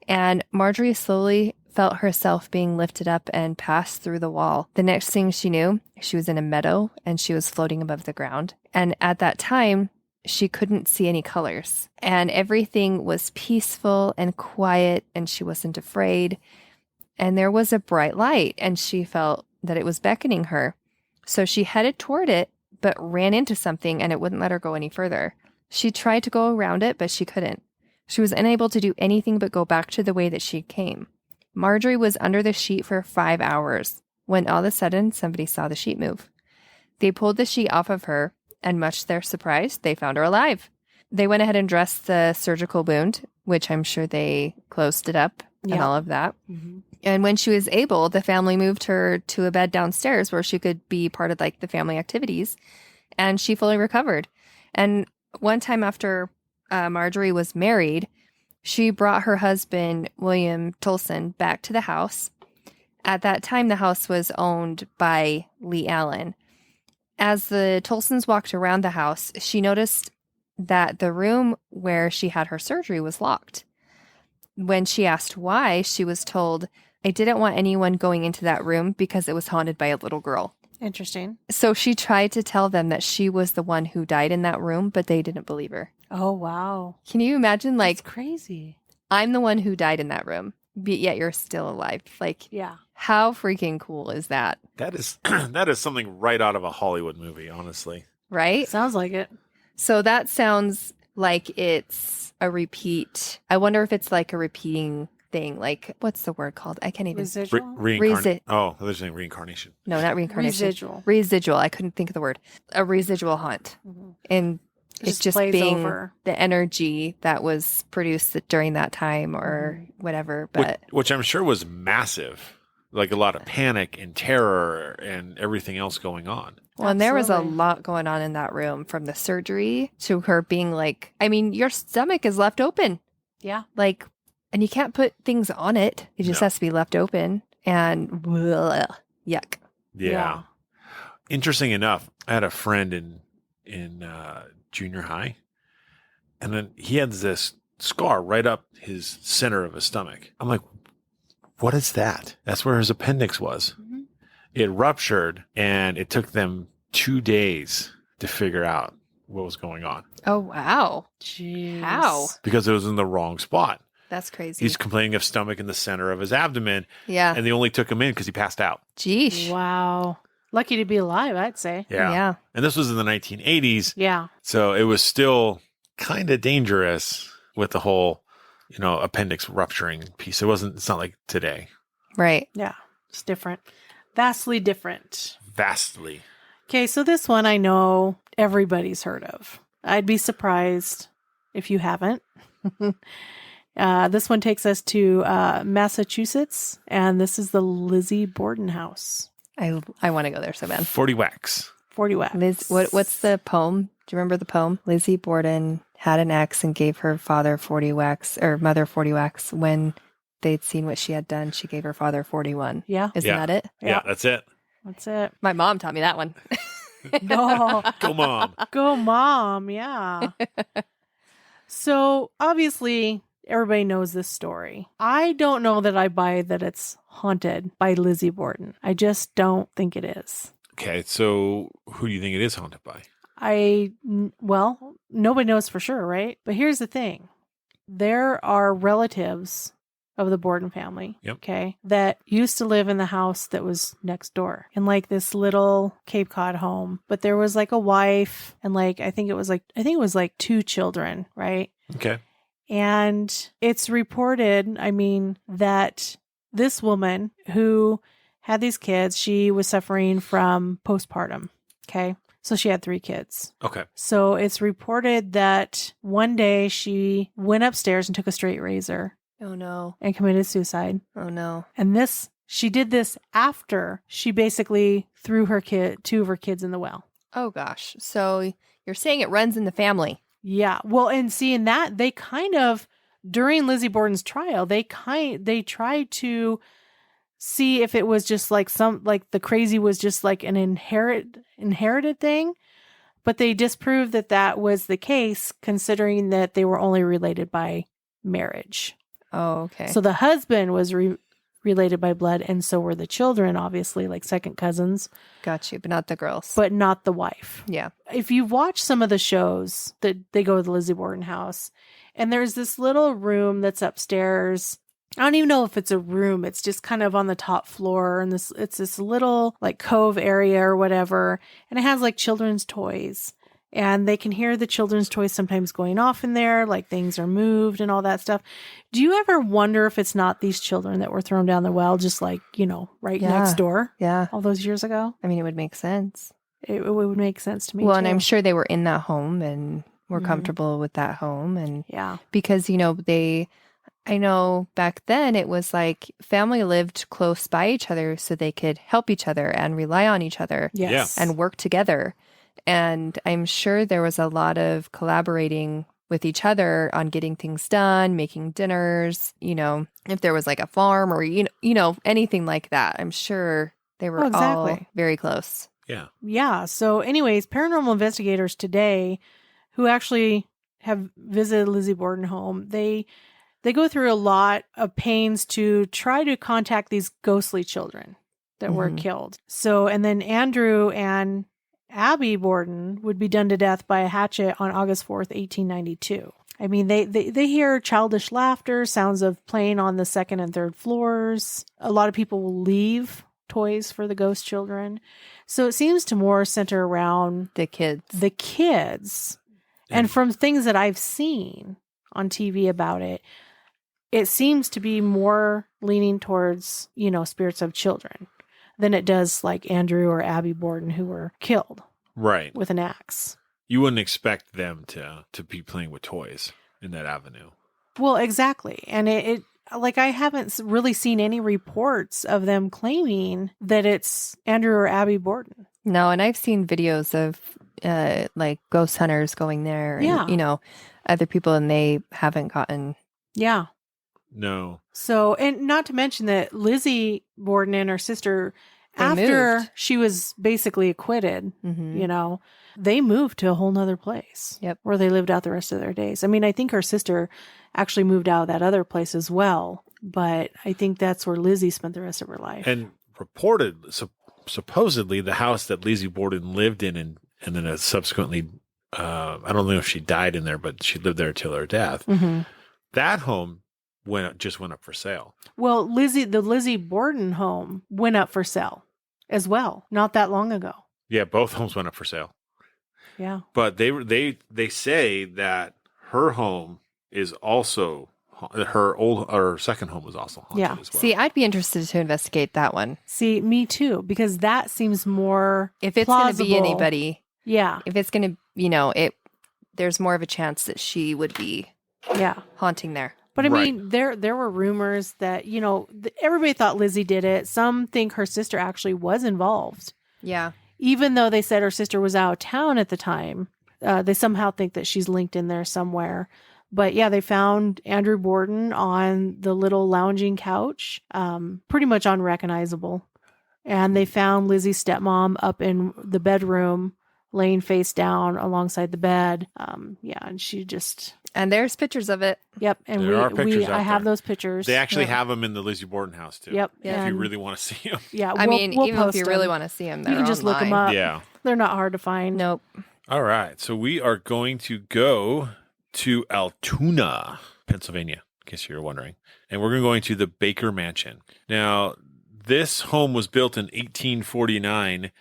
And Marjorie slowly felt herself being lifted up and passed through the wall. The next thing she knew, she was in a meadow and she was floating above the ground. And at that time, she couldn't see any colors, and everything was peaceful and quiet, and she wasn't afraid. And there was a bright light, and she felt that it was beckoning her. So she headed toward it, but ran into something, and it wouldn't let her go any further. She tried to go around it, but she couldn't. She was unable to do anything but go back to the way that she came. Marjorie was under the sheet for 5 hours, when all of a sudden somebody saw the sheet move. They pulled the sheet off of her, and much to their surprise, they found her alive. They went ahead and dressed the surgical wound, which I'm sure they closed it up and Yeah. all of that. Mm-hmm. And when she was able, the family moved her to a bed downstairs where she could be part of the family activities, and she fully recovered. And one time after Marjorie was married, she brought her husband, William Tolson, back to the house. At that time, the house was owned by Lee Allen. As the Tolsons walked around the house, she noticed that the room where she had her surgery was locked. when she asked why, she was told, I didn't want anyone going into that room because it was haunted by a little girl. Interesting. So she tried to tell them that she was the one who died in that room, but they didn't believe her. Oh, wow. Can you imagine, like, That's crazy. I'm the one who died in that room, but yet you're still alive? Like, Yeah. how freaking cool is that? That is that is something right out of a Hollywood movie, honestly. Right? Sounds like it. So that sounds like it's a repeat. I wonder if it's like a repeating thing. Like, what's the word called? I can't even. Residual? Oh, there's saying reincarnation. No, not reincarnation. Residual. Residual. I couldn't think of the word. A residual haunt. Mhm. And It it's just plays being over. the energy that was produced during that time or whatever. But Which I'm sure was massive. Like a lot of panic and terror and everything else going on. well, and there was a Absolutely. lot going on in that room, from the surgery to her being like, I mean, your stomach is left open. Yeah. Like, and you can't put things on it. It just No. has to be left open. And bleh, yuck. Yeah. Interesting enough, I had a friend in junior high, and then he had this scar right up his center of his stomach. I'm like, what is that? That's where his appendix was. Mhm. It ruptured, and it took them 2 days to figure out what was going on Oh, wow. Jeez. How? because it was in the wrong spot. That's crazy. He's complaining of stomach in the center of his abdomen, yeah. and they only took him in because he passed out. Jeesh. Wow. Lucky to be alive, I'd say. Yeah. And this was in the 1980s. Yeah. So it was still kind of dangerous with the whole, appendix rupturing piece. It's not like today. Right. Yeah. It's different. Vastly different. Vastly. Okay, so this one I know everybody's heard of. I'd be surprised if you haven't. This one takes us to Massachusetts, and this is the Lizzie Borden house. I want to go there so bad. 40 wax. 40 wax. Liz, what's the poem? Do you remember the poem? Lizzie Borden had an ex and gave her father 40 wax, or mother 40 wax. When they'd seen what she had done, she gave her father 41. Yeah, Isn't Yeah. that it? Yeah, that's it. that's it. My mom taught me that one. No, Go, Mom. go mom. Yeah. So obviously, everybody knows this story. I don't know that I buy that it's haunted by Lizzie Borden. I just don't think it is. Okay, so who do you think it is haunted by? Well, nobody knows for sure, right? But here's the thing. There are relatives of the Borden family, Yep. okay, that used to live in the house that was next door in like this little Cape Cod home. But there was like a wife and I think it was like 2 children, right? Okay. And it's reported, that this woman who had these kids, she was suffering from postpartum. Okay. So she had 3 kids. Okay. So it's reported that one day she went upstairs and took a straight razor Oh, no. and committed suicide. Oh, no. And she did this after she basically threw 2 of her kids in the well. Oh, gosh. So you're saying it runs in the family. Yeah. Well, and seeing that, they kind of, during Lizzie Borden's trial, they tried to see if it was just the crazy was just like an inherited thing, but they disproved that was the case, considering that they were only related by marriage. Oh, okay. So the husband was related by blood, and so were the children, obviously, like second cousins, Got you, but not the girls. but not the wife. yeah. If you watch some of the shows that they go to the Lizzie Borden house, and there's this little room that's upstairs. I don't even know if it's a room. It's just kind of on the top floor, and it's this little like cove area or whatever, and it has like children's toys. And they can hear the children's toys sometimes going off in there, like things are moved and all that stuff. Do you ever wonder if it's not these children that were thrown down the well, just right Yeah. next door Yeah. all those years ago? I mean, it would make sense. It would make sense to me. Well, and too. I'm sure they were in that home and were Mhm. comfortable with that home. And Yeah. because, I know back then it was like family lived close by each other so they could help each other and rely on each other Yes. and work together. And I'm sure there was a lot of collaborating with each other on getting things done, making dinners, if there was like a farm or, anything like that. I'm sure they were Oh, exactly. all very close. Yeah. Yeah. So, anyways, paranormal investigators today who actually have visited Lizzie Borden home, they they go through a lot of pains to try to contact these ghostly children that were killed. So, and then Andrew and Abby Borden would be done to death by a hatchet on August 4th, 1892. I mean, they hear childish laughter, sounds of playing on the second and third floors. A lot of people will leave toys for the ghost children. So it seems to more center around The kids. And from things that I've seen on TV about it, it seems to be more leaning towards, spirits of children than it does like Andrew or Abby Borden, who were killed Right. with an axe. You wouldn't expect them to be playing with toys in that avenue. Well, exactly. And it like, I haven't really seen any reports of them claiming that it's Andrew or Abby Borden. No, and I've seen videos of like ghost hunters going there and, other people, and they haven't gotten. Yeah. No. So, and not to mention that Lizzie Borden and her sister, They after moved. she was basically acquitted, Mhm. they moved to a whole nother place. Yep. Where they lived out the rest of their days. I mean, I think her sister actually moved out of that other place as well, but I think that's where Lizzie spent the rest of her life. And supposedly the house that Lizzie Borden lived in and then subsequently, I don't know if she died in there, but she lived there till her death. Mhm. That home just went up for sale. Well, the Lizzie Borden home went up for sale as well, not that long ago. Yeah, both homes went up for sale. Yeah. But they say that her home is also her second home was also haunted Yeah. as well. See, I'd be interested to investigate that one. See, me too, because that seems more If it's going to be plausible. anybody, Yeah. if it's going to, there's more of a chance that she would be Yeah. haunting there. But I Right. mean, there were rumors that, everybody thought Lizzie did it. Some think her sister actually was involved. Yeah. Even though they said her sister was out of town at the time, they somehow think that she's linked in there somewhere. But yeah, they found Andrew Borden on the little lounging couch, pretty much unrecognizable. And they found Lizzie's stepmom up in the bedroom, laying face down alongside the bed. And she just... And there's pictures of it. Yep, and There are pictures out I have there. those pictures. They actually Yep. have them in the Lizzie Borden house too. Yep. If you and- really want to see them. Yeah, I mean, we'll even if post you really them. want to see them, You they're can just look them online. up. Yeah. They're not hard to find. Nope. All right. So we are going to go to Altoona, Pennsylvania, in case you're wondering. And we're going to the Baker Mansion. Now, this home was built in 1849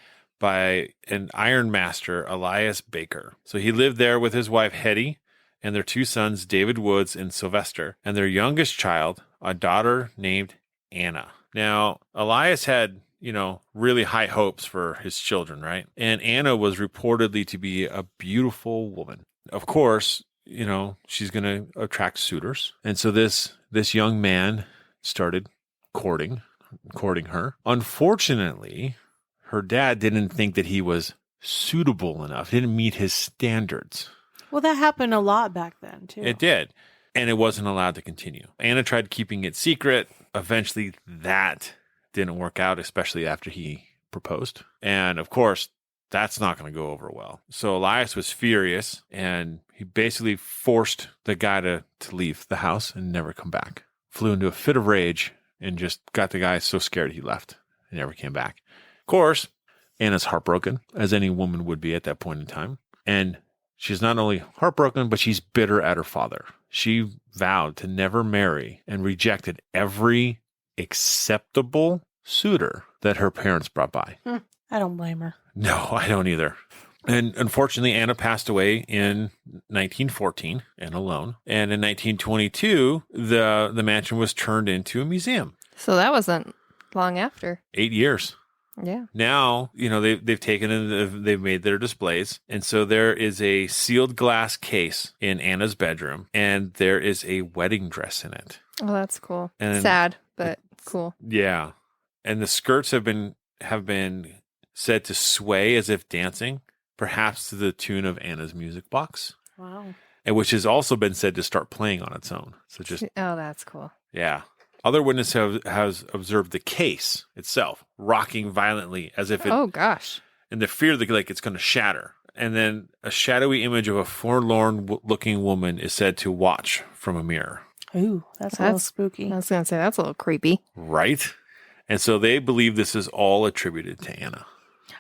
by an ironmaster, Elias Baker. So he lived there with his wife, Hetty, and their two sons, David Woods and Sylvester, and their youngest child, a daughter named Anna. Now, Elias had, really high hopes for his children, right? And Anna was reportedly to be a beautiful woman. Of course, she's going to attract suitors. And so this young man started courting her. Unfortunately, her dad didn't think that he was suitable enough, didn't meet his standards. Well, that happened a lot back then, too. It did. And it wasn't allowed to continue. Anna tried keeping it secret. Eventually, that didn't work out, especially after he proposed. And of course, that's not going to go over well. So Elias was furious, and he basically forced the guy to leave the house and never come back. Flew into a fit of rage and just got the guy so scared he left and never came back. Of course, Anna's heartbroken, as any woman would be at that point in time. And she's not only heartbroken, but she's bitter at her father. She vowed to never marry and rejected every acceptable suitor that her parents brought by. I don't blame her. No, I don't either. And unfortunately, Anna passed away in 1914 and alone. And in 1922, the mansion was turned into a museum. So that wasn't long after. 8 years. Yeah. Now, they've taken and they've made their displays. And so there is a sealed glass case in Anna's bedroom, and there is a wedding dress in it. Oh, that's cool. And sad, but cool. Yeah. And the skirts have been said to sway as if dancing, perhaps to the tune of Anna's music box, Wow. and which has also been said to start playing on its own. So just, Oh, that's cool. yeah. Other witnesses has observed the case itself rocking violently as if it, Oh gosh. in the fear that like it's going to shatter. And then a shadowy image of a forlorn looking woman is said to watch from a mirror. Ooh, that's a little spooky. I was going to say, that's a little creepy. Right? And so they believe this is all attributed to Anna.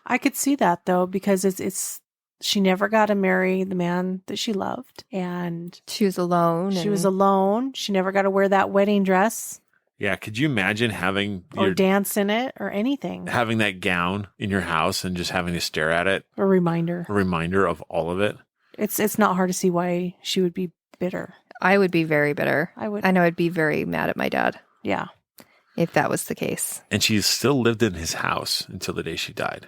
I could see that though, because it's she never got to marry the man that she loved, and She was alone. she was alone. She never got to wear that wedding dress Yeah, could you imagine having or dance in it or anything? having that gown in your house and just having to stare at it? A reminder. A reminder of all of it. It's not hard to see why she would be bitter. I would be very bitter. I would. I know I'd be very mad at my dad Yeah. if that was the case. And she's still lived in his house until the day she died.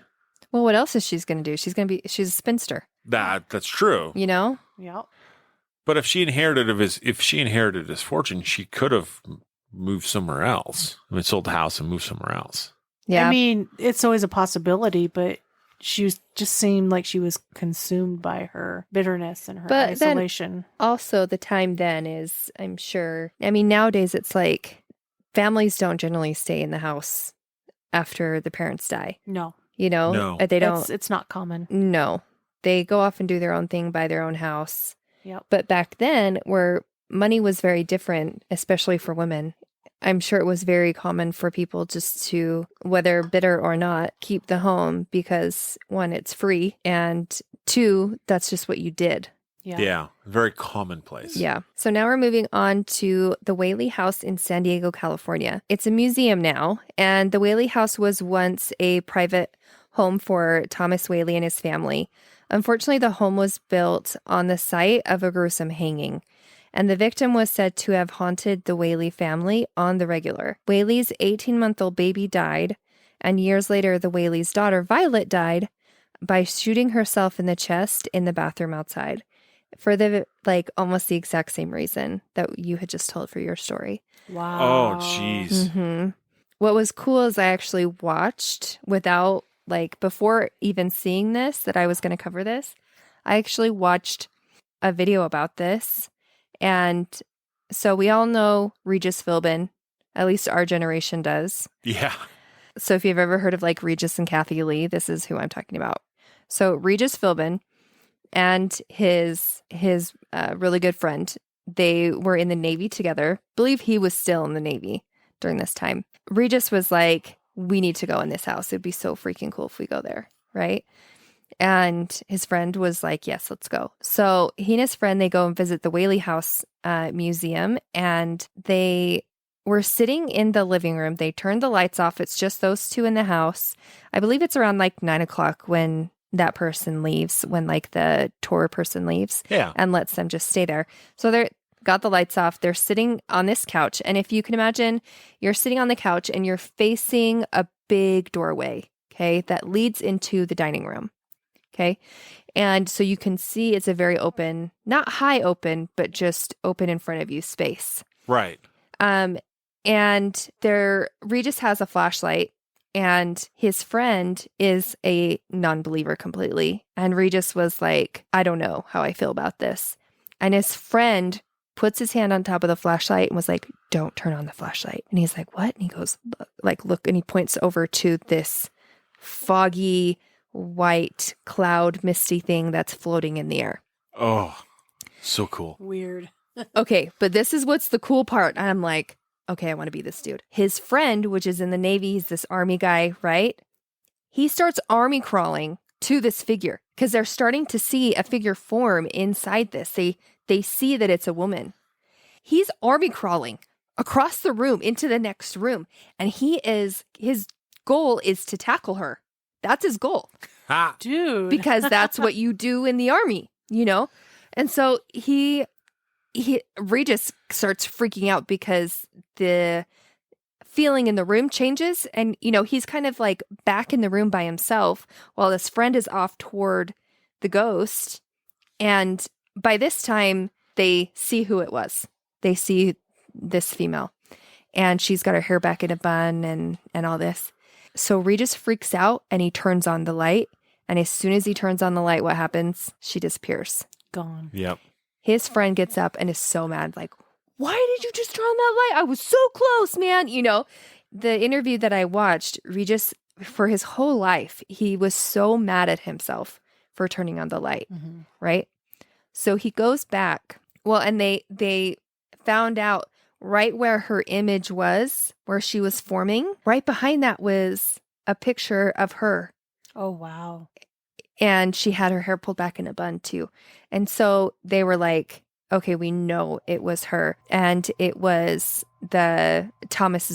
Well, what else is she's going to do? She's a spinster, That's true. you know? Yep. But if she inherited his fortune, she could have moved somewhere else. I mean, sold the house and moved somewhere else. Yeah. I mean, it's always a possibility, but just seemed like she was consumed by her bitterness and her But then- isolation. Also, the time then is, I'm sure, I mean, nowadays it's like families don't generally stay in the house after the parents die, No. you know? No. They don't. It's not common. No. They go off and do their own thing, buy their own house. Yep. But back then, where money was very different, especially for women, I'm sure it was very common for people just to, whether bitter or not, keep the home because, one, it's free, and two, that's just what you did. Yeah. Very commonplace. Yeah. So now we're moving on to the Whaley House in San Diego, California. It's a museum now, and the Whaley House was once a private home for Thomas Whaley and his family. Unfortunately, the home was built on the site of a gruesome hanging, and the victim was said to have haunted the Whaley family on the regular. Whaley's 18-month-old baby died, and years later, the Whaley's daughter, Violet, died by shooting herself in the chest in the bathroom outside. For almost the exact same reason that you had just told for your story. Wow. Oh, jeez. Mm-hmm. What was cool is I actually watched without, before even seeing this, that I was going to cover this, I actually watched a video about this. And so we all know Regis Philbin, at least our generation does. Yeah. So if you've ever heard of Regis and Kathy Lee, this is who I'm talking about. So Regis Philbin and his really good friend, they were in the Navy together. I believe he was still in the Navy during this time. Regis was like, we need to go in this house. It'd be so freaking cool if we go there, right? And his friend was like, yes, let's go. So he and his friend, they go and visit the Whaley House Museum, and they were sitting in the living room. They turned the lights off. It's just those two in the house. I believe it's around 9 o'clock when that person leaves, when the tour person leaves, and lets them just stay there. So they're got the lights off. They're sitting on this couch. And if you can imagine, you're sitting on the couch and you're facing a big doorway, okay, that leads into the dining room. Okay. And so you can see it's a very open, not high open, but just open in front of you space. Right. And Regis has a flashlight, and his friend is a non-believer completely. And Regis was like, I don't know how I feel about this. And his friend puts his hand on top of the flashlight and was like, don't turn on the flashlight. And he's like, what? And he goes, look, and he points over to this foggy, white cloud misty thing that's floating in the air. Oh, so cool. Weird. Okay, but this is what's the cool part. And I'm like, okay, I want to be this dude. His friend, which is in the Navy, he's this army guy, right? He starts army crawling to this figure because they're starting to see a figure form inside this. They see that it's a woman. He's army crawling across the room into the next room. And his goal is to tackle her. That's his goal. Ha! Dude. Because that's what you do in the army, you know? And so Regis starts freaking out because the feeling in the room changes. And, he's kind of back in the room by himself while his friend is off toward the ghost. And by this time, they see who it was. They see this female. And she's got her hair back in a bun and all this. So Regis freaks out and he turns on the light. And as soon as he turns on the light, what happens? She disappears. Gone. Yep. His friend gets up and is so mad, like, why did you just turn on that light? I was so close, man. The interview that I watched, Regis, for his whole life, he was so mad at himself for turning on the light, right? So he goes back. Well, and they found out right where her image was, where she was forming, right behind that was a picture of her. Oh, wow. And she had her hair pulled back in a bun too. And so they were like, okay, we know it was her. And it was the Thomas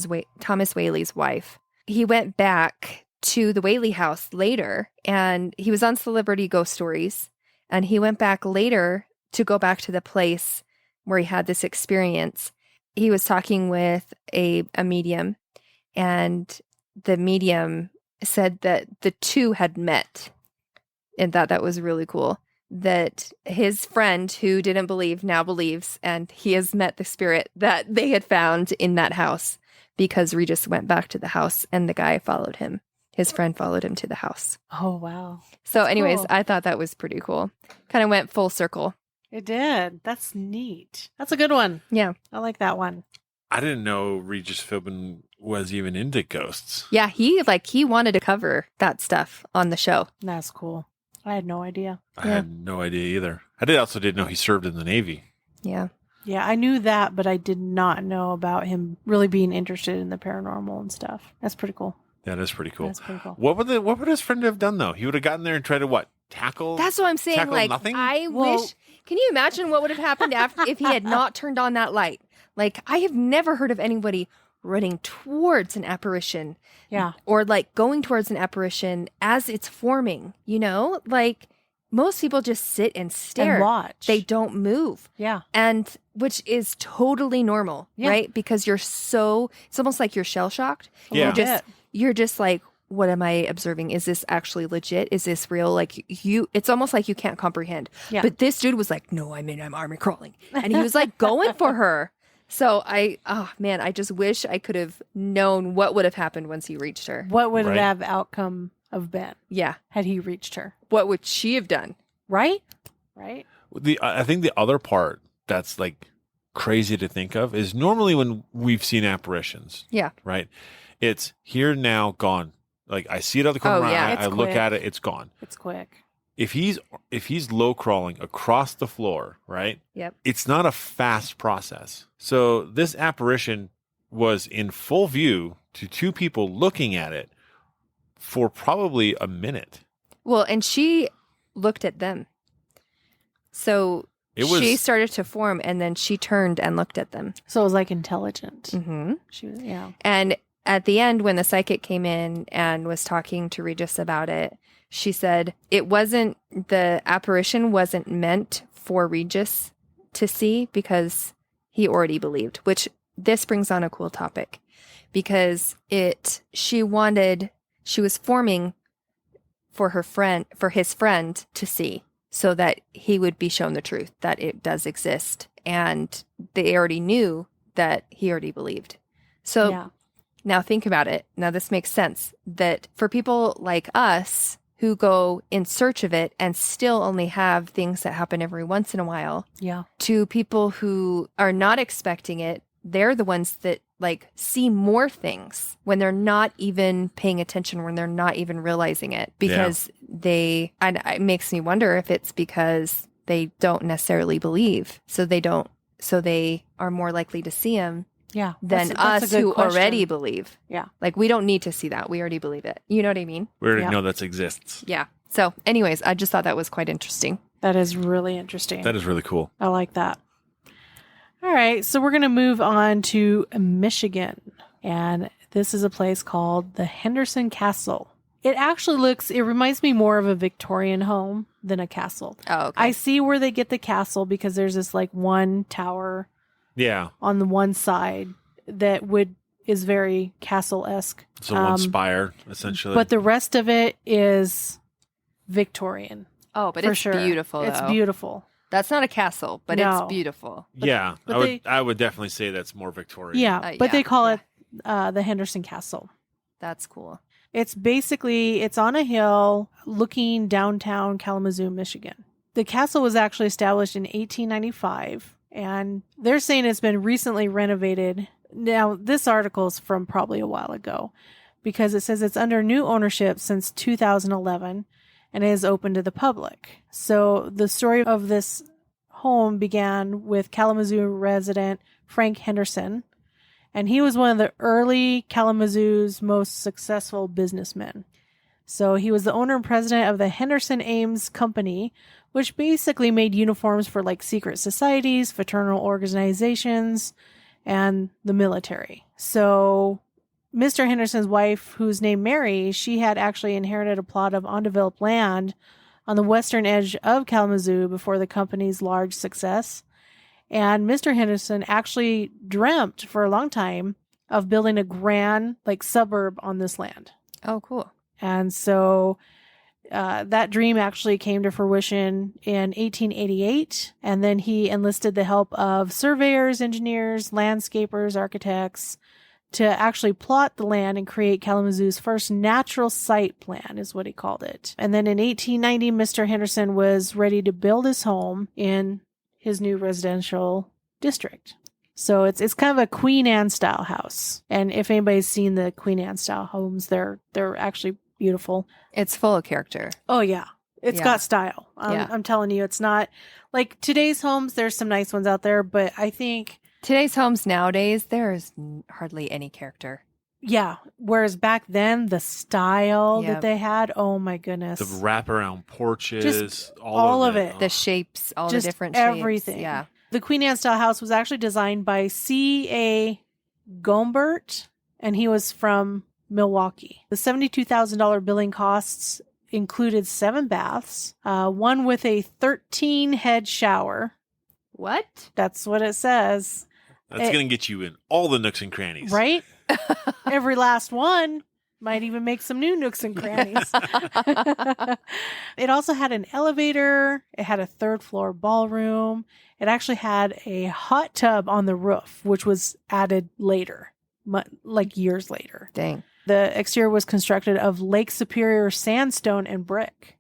Whaley's wife. He went back to the Whaley house later, and he was on Celebrity Ghost Stories. And he went back later to go back to the place where he had this experience. He was talking with a medium, and the medium said that the two had met, and that was really cool. That his friend who didn't believe now believes, and he has met the spirit that they had found in that house, because Regis went back to the house and the guy followed him. His friend followed him to the house. Oh, wow. So anyways, cool. I thought that was pretty cool. Kind of went full circle. It did. That's neat. That's a good one. Yeah. I like that one. I didn't know Regis Philbin was even into ghosts. Yeah, he wanted to cover that stuff on the show. That's cool. I had no idea. I had no idea either. Also didn't know he served in the Navy. Yeah. Yeah, I knew that, but I did not know about him really being interested in the paranormal and stuff. That's pretty cool. That is pretty cool. That's pretty cool. What would his friend have done though? He would have gotten there and tried to what? Tackle? That's what I'm saying. Tackle Like, nothing? I wish. Can you imagine what would have happened if he had not turned on that light? Like, I have never heard of anybody running towards an apparition. Yeah. Or like going towards an apparition as it's forming, you know? Like, most people just sit and stare. And watch. They don't move. Yeah. And which is totally normal, right? Because it's almost like you're shell shocked. Yeah. You're just like, what am I observing? Is this actually legit? Is this real? Like it's almost like you can't comprehend. Yeah. But this dude was like, no, I'm army crawling. And he was like going for her. So I just wish I could have known what would have happened once he reached her. What would Right. it have outcome of been Yeah. had he reached her? What would she have done? Right? Right? I think the other part that's like crazy to think of is normally when we've seen apparitions. Yeah. Right? It's here, now, gone. Like I see it out the corner of my eye, It's I look quick. at it, it's gone. It's quick. If he's low crawling across the floor, right? Yep. It's not a fast process. So this apparition was in full view to two people looking at it for probably a minute. Well, and she looked at them. So she started to form, and then she turned and looked at them. So it was like intelligent. Mm-hmm. She was, yeah. And at the end, when the psychic came in and was talking to Regis about it, she said the apparition wasn't meant for Regis to see because he already believed, which this brings on a cool topic because she was forming for his friend to see so that he would be shown the truth that it does exist. And they already knew that he already believed. So Yeah. Now think about it. Now this makes sense that for people like us who go in search of it and still only have things that happen every once in a while, Yeah. to people who are not expecting it, they're the ones that like see more things when they're not even paying attention, when they're not even realizing it because and it makes me wonder if it's because they don't necessarily believe. So they are more likely to see them Yeah. than That's a us good who question. already believe. Yeah. Like we don't need to see that. We already believe it. You know what I mean? We already Yeah. know that exists. Yeah. So anyways, I just thought that was quite interesting. That is really interesting. That is really cool. I like that. All right. So we're going to move on to Michigan. And this is a place called the Henderson Castle. It reminds me more of a Victorian home than a castle. Oh, okay. I see where they get the castle because there's this like one tower Yeah. on the one side that is very castle-esque. So one spire, essentially. But the rest of it is Victorian. Oh, but for it's sure. beautiful. It's though. beautiful. That's not a castle, but No. it's beautiful. yeah. but I would definitely say that's more Victorian. Yeah, but they yeah, call yeah. it the Henderson Castle. That's cool. It's on a hill looking downtown Kalamazoo, Michigan. The castle was actually established in 1895, and they're saying it's been recently renovated. Now, this article is from probably a while ago because it says it's under new ownership since 2011 and is open to the public. So the story of this home began with Kalamazoo resident Frank Henderson. And he was one of the early Kalamazoo's most successful businessmen. So he was the owner and president of the Henderson Ames Company, which basically made uniforms for like secret societies, fraternal organizations, and the military. So Mr. Henderson's wife, who's named Mary, she had actually inherited a plot of undeveloped land on the western edge of Kalamazoo before the company's large success. And Mr. Henderson actually dreamt for a long time of building a grand like suburb on this land. Oh, cool. And so that dream actually came to fruition in 1888. And then he enlisted the help of surveyors, engineers, landscapers, architects to actually plot the land and create Kalamazoo's first natural site plan, is what he called it. And then in 1890, Mr. Henderson was ready to build his home in his new residential district. So it's kind of a Queen Anne style house. And if anybody's seen the Queen Anne style homes, they're actually beautiful. It's full of character. Oh yeah. It's got style. Yeah. I'm telling you, it's not like today's homes. There's some nice ones out there, but I think Today's homes nowadays, there is hardly any character. yeah. Whereas back then, the style Yeah. that they had, oh my goodness. The wraparound porches, Just all of it. The shapes, all Just the different shapes. everything. Yeah. The Queen Anne style house was actually designed by C.A. Gombert, and he was from Milwaukee. The $72,000 building costs included 7 baths, one with a 13-head shower. What? That's what it says. That's going to get you in all the nooks and crannies. Right? Every last one might even make some new nooks and crannies. It also had an elevator. It had a 3rd floor ballroom. It actually had a hot tub on the roof, which was added later, like years later. Dang. The exterior was constructed of Lake Superior sandstone and brick,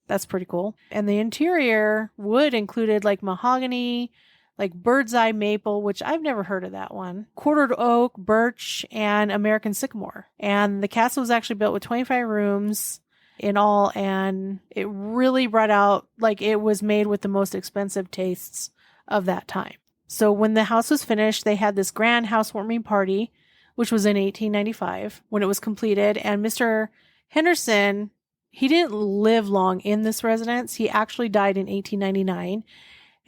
that's pretty cool. And the interior wood included like mahogany, like bird's eye maple, which I've never heard of that one, quartered oak, birch, and American sycamore. And the castle was actually built with 25 rooms in all, and it really brought out, like, it was made with the most expensive tastes of that time. So when the house was finished, they had this grand housewarming party, which was in 1895 when it was completed. And Mr. Henderson, he didn't live long in this residence. He actually died in 1899.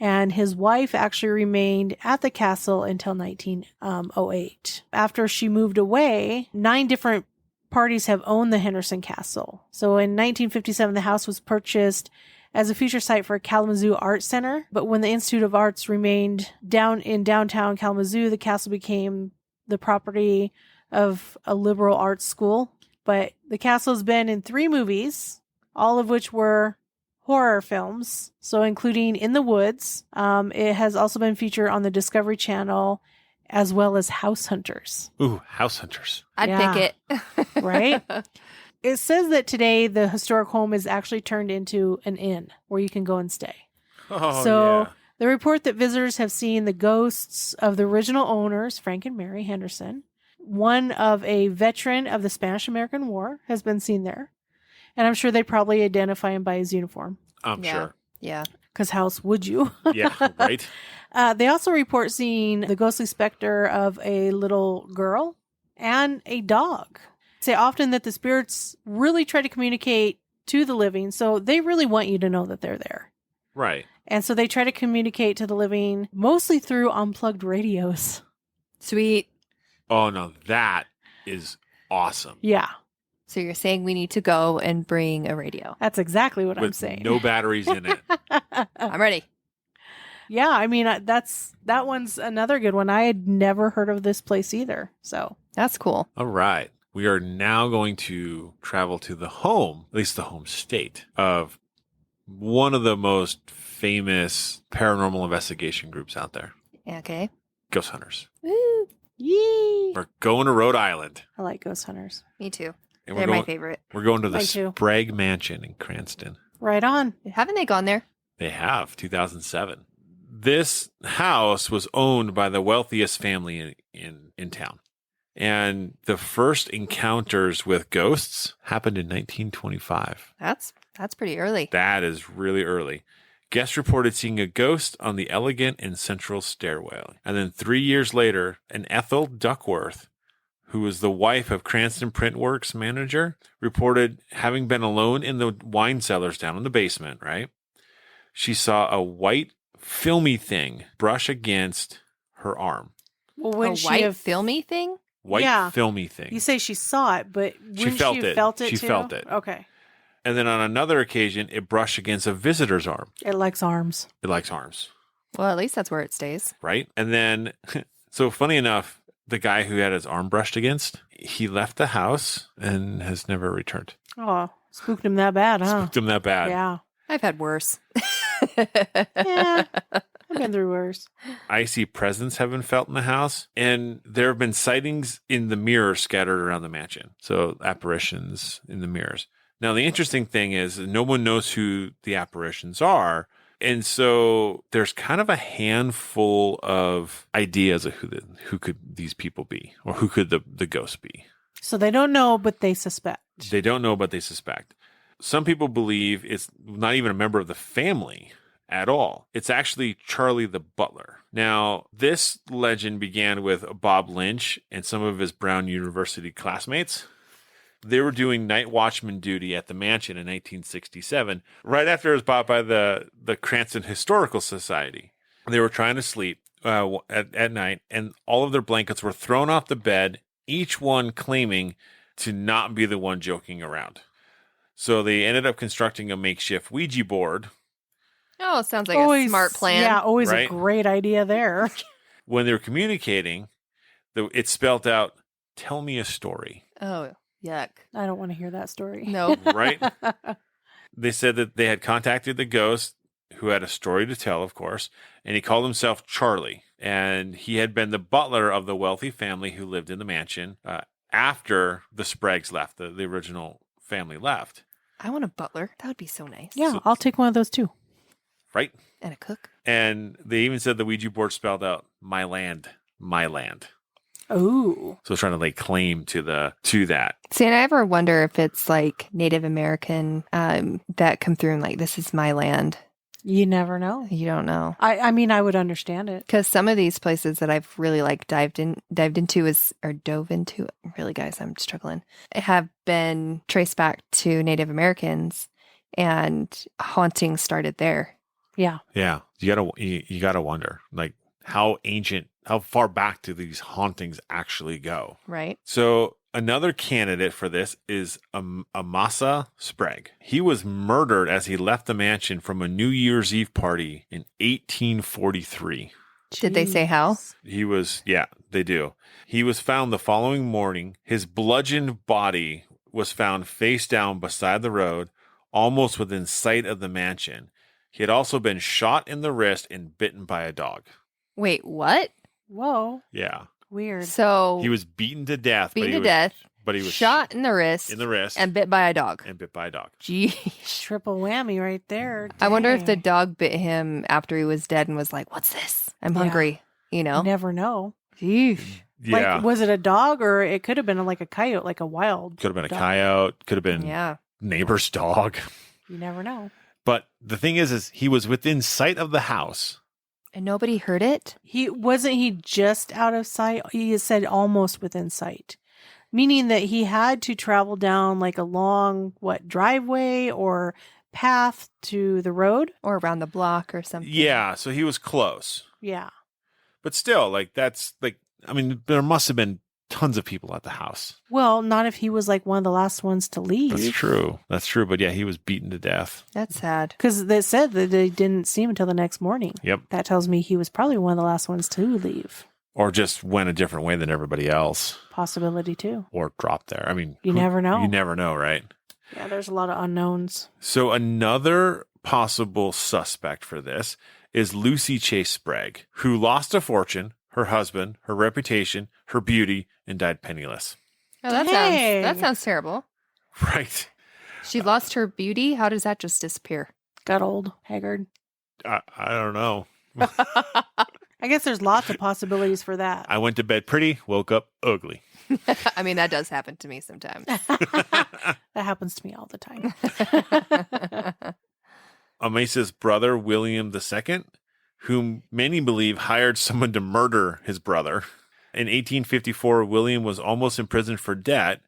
And his wife actually remained at the castle until 1908. After she moved away, 9 different parties have owned the Henderson Castle. So in 1957, the house was purchased as a future site for a Kalamazoo Art Center. But when the Institute of Arts remained down in downtown Kalamazoo, the castle became the property of a liberal arts school. But the castle's been in 3 movies, all of which were horror films, so including In the Woods. It has also been featured on the Discovery Channel, as well as House Hunters. Ooh, House Hunters. I'd pick it. Right? It says that today the historic home is actually turned into an inn where you can go and stay. Oh, So yeah. the report that visitors have seen the ghosts of the original owners, Frank and Mary Henderson. One of a veteran of the Spanish-American War has been seen there. And I'm sure they probably identify him by his uniform. I'm sure. Yeah. Because how else would you? Yeah, right? They also report seeing the ghostly specter of a little girl and a dog. Say often that the spirits really try to communicate to the living, so they really want you to know that they're there. Right. And so they try to communicate to the living mostly through unplugged radios. Sweet. Oh, no, that is awesome. Yeah, So you're saying we need to go and bring a radio. that's exactly what I'm With saying. no batteries in it. I'm ready. Yeah, I mean, that one's another good one. I had never heard of this place either. So That's cool. All right. We are now going to travel to the home, at least the home state, of one of the most famous paranormal investigation groups out there, Okay. Ghost Hunters. Woo. yee. We're going to Rhode Island. I like ghost hunters. Me too. And They're my favorite. We're going to the Mine too. Sprague Mansion in Cranston. Right on. Haven't they gone there? They have, 2007. This house was owned by the wealthiest family in town. And the first encounters with ghosts happened in 1925. That's pretty early. That is really early. Guests reported seeing a ghost on the elegant and central stairway. And then 3 years later, an Ethel Duckworth, who was the wife of Cranston Printworks manager, reported having been alone in the wine cellars down in the basement, right? She saw a white, filmy thing brush against her arm. Well, A wouldn't she white have filmy thing? White, Yeah. filmy thing. You say she saw it, but wouldn't felt she it. have felt it She too? felt it. Okay. And then on another occasion, it brushed against a visitor's arm. It likes arms. It likes arms, Well, at least that's where it stays. right? And then, so funny enough, the guy who had his arm brushed against, he left the house and has never returned. Oh, spooked him that bad, huh? Spooked him that bad. Yeah. I've had worse. Yeah. I've been through worse. Icy presence have been felt in the house, and there have been sightings in the mirror scattered around the mansion. So apparitions in the mirrors. Now, the interesting thing is no one knows who the apparitions are. And so there's kind of a handful of ideas of who could these people be, or who could the ghost be. So they don't know, but they suspect. They don't know, but they suspect. Some people believe it's not even a member of the family at all. It's actually Charlie the butler. Now, this legend began with Bob Lynch and some of his Brown University classmates. They were doing night watchman duty at the mansion in 1967, right after it was bought by the Cranston Historical Society. They were trying to sleep at night, and all of their blankets were thrown off the bed, each one claiming to not be the one joking around. So they ended up constructing a makeshift Ouija board. Oh, sounds like a smart plan. Yeah, always Right? a great idea there. When they were communicating, it spelled out, "Tell me a story." Oh, yuck. I don't want to hear that story. No. Right? They said that they had contacted the ghost, who had a story to tell, of course, and he called himself Charlie. And he had been the butler of the wealthy family who lived in the mansion after the Spragues left, the original family left. I want a butler. That would be so nice. Yeah, I'll take one of those too. Right? And a cook. And they even said the Ouija board spelled out, "My land, my land." Oh. So it's trying to lay claim to that. See, and I ever wonder if it's like Native American that come through and like, this is my land. You never know. You don't know. I mean, I would understand it. Because some of these places that I've really like dove into, really, guys, I'm struggling, have been traced back to Native Americans, and hauntings started there. Yeah. Yeah. You gotta wonder, like, how far back do these hauntings actually go? Right. So another candidate for this is Amasa Sprague. He was murdered as he left the mansion from a New Year's Eve party in 1843. Did they say how? He was, yeah, they do. He was found the following morning. His bludgeoned body was found face down beside the road, almost within sight of the mansion. He had also been shot in the wrist and bitten by a dog. Wait, what? Whoa. Yeah. Weird. So He was beaten to death. But he was shot shot in the wrist and bit by a dog. Gee, triple whammy right there. I wonder if the Dang. dog bit him after he was dead and was like, "What's this? I'm Yeah. hungry." You know? You never know. Jeez. Yeah. Like, was it a dog, or it could have been like a coyote, like a wild? Could have been a dog. coyote. Could have been Yeah. neighbor's dog. You never know. But the thing is he was within sight of the house. And nobody heard it? He just out of sight? He said almost within sight, meaning that he had to travel down like a long driveway or path to the road. Or around the block or something. Yeah. So he was close. Yeah. But still, like, that's like, I mean, there must have been tons of people at the house. Well, not if he was like one of the last ones to leave. That's true. That's true. But yeah, he was beaten to death. That's sad. Because they said that they didn't see him until the next morning. Yep. That tells me he was probably one of the last ones to leave. Or just went a different way than everybody else. Possibility too. Or dropped there. I mean, You never know. You never know, right? Yeah, there's a lot of unknowns. So another possible suspect for this is Lucy Chase Sprague, who lost a fortune, her husband, her reputation, her beauty, and died penniless. Oh, that Dang. sounds terrible. Right. She lost her beauty. How does that just disappear? Got old, haggard. I don't know. I guess there's lots of possibilities for that. I went to bed pretty, woke up ugly. I mean, that does happen to me sometimes. That happens to me all the time. Amasa's brother, William II, whom many believe hired someone to murder his brother. In 1854, William was almost imprisoned for debt.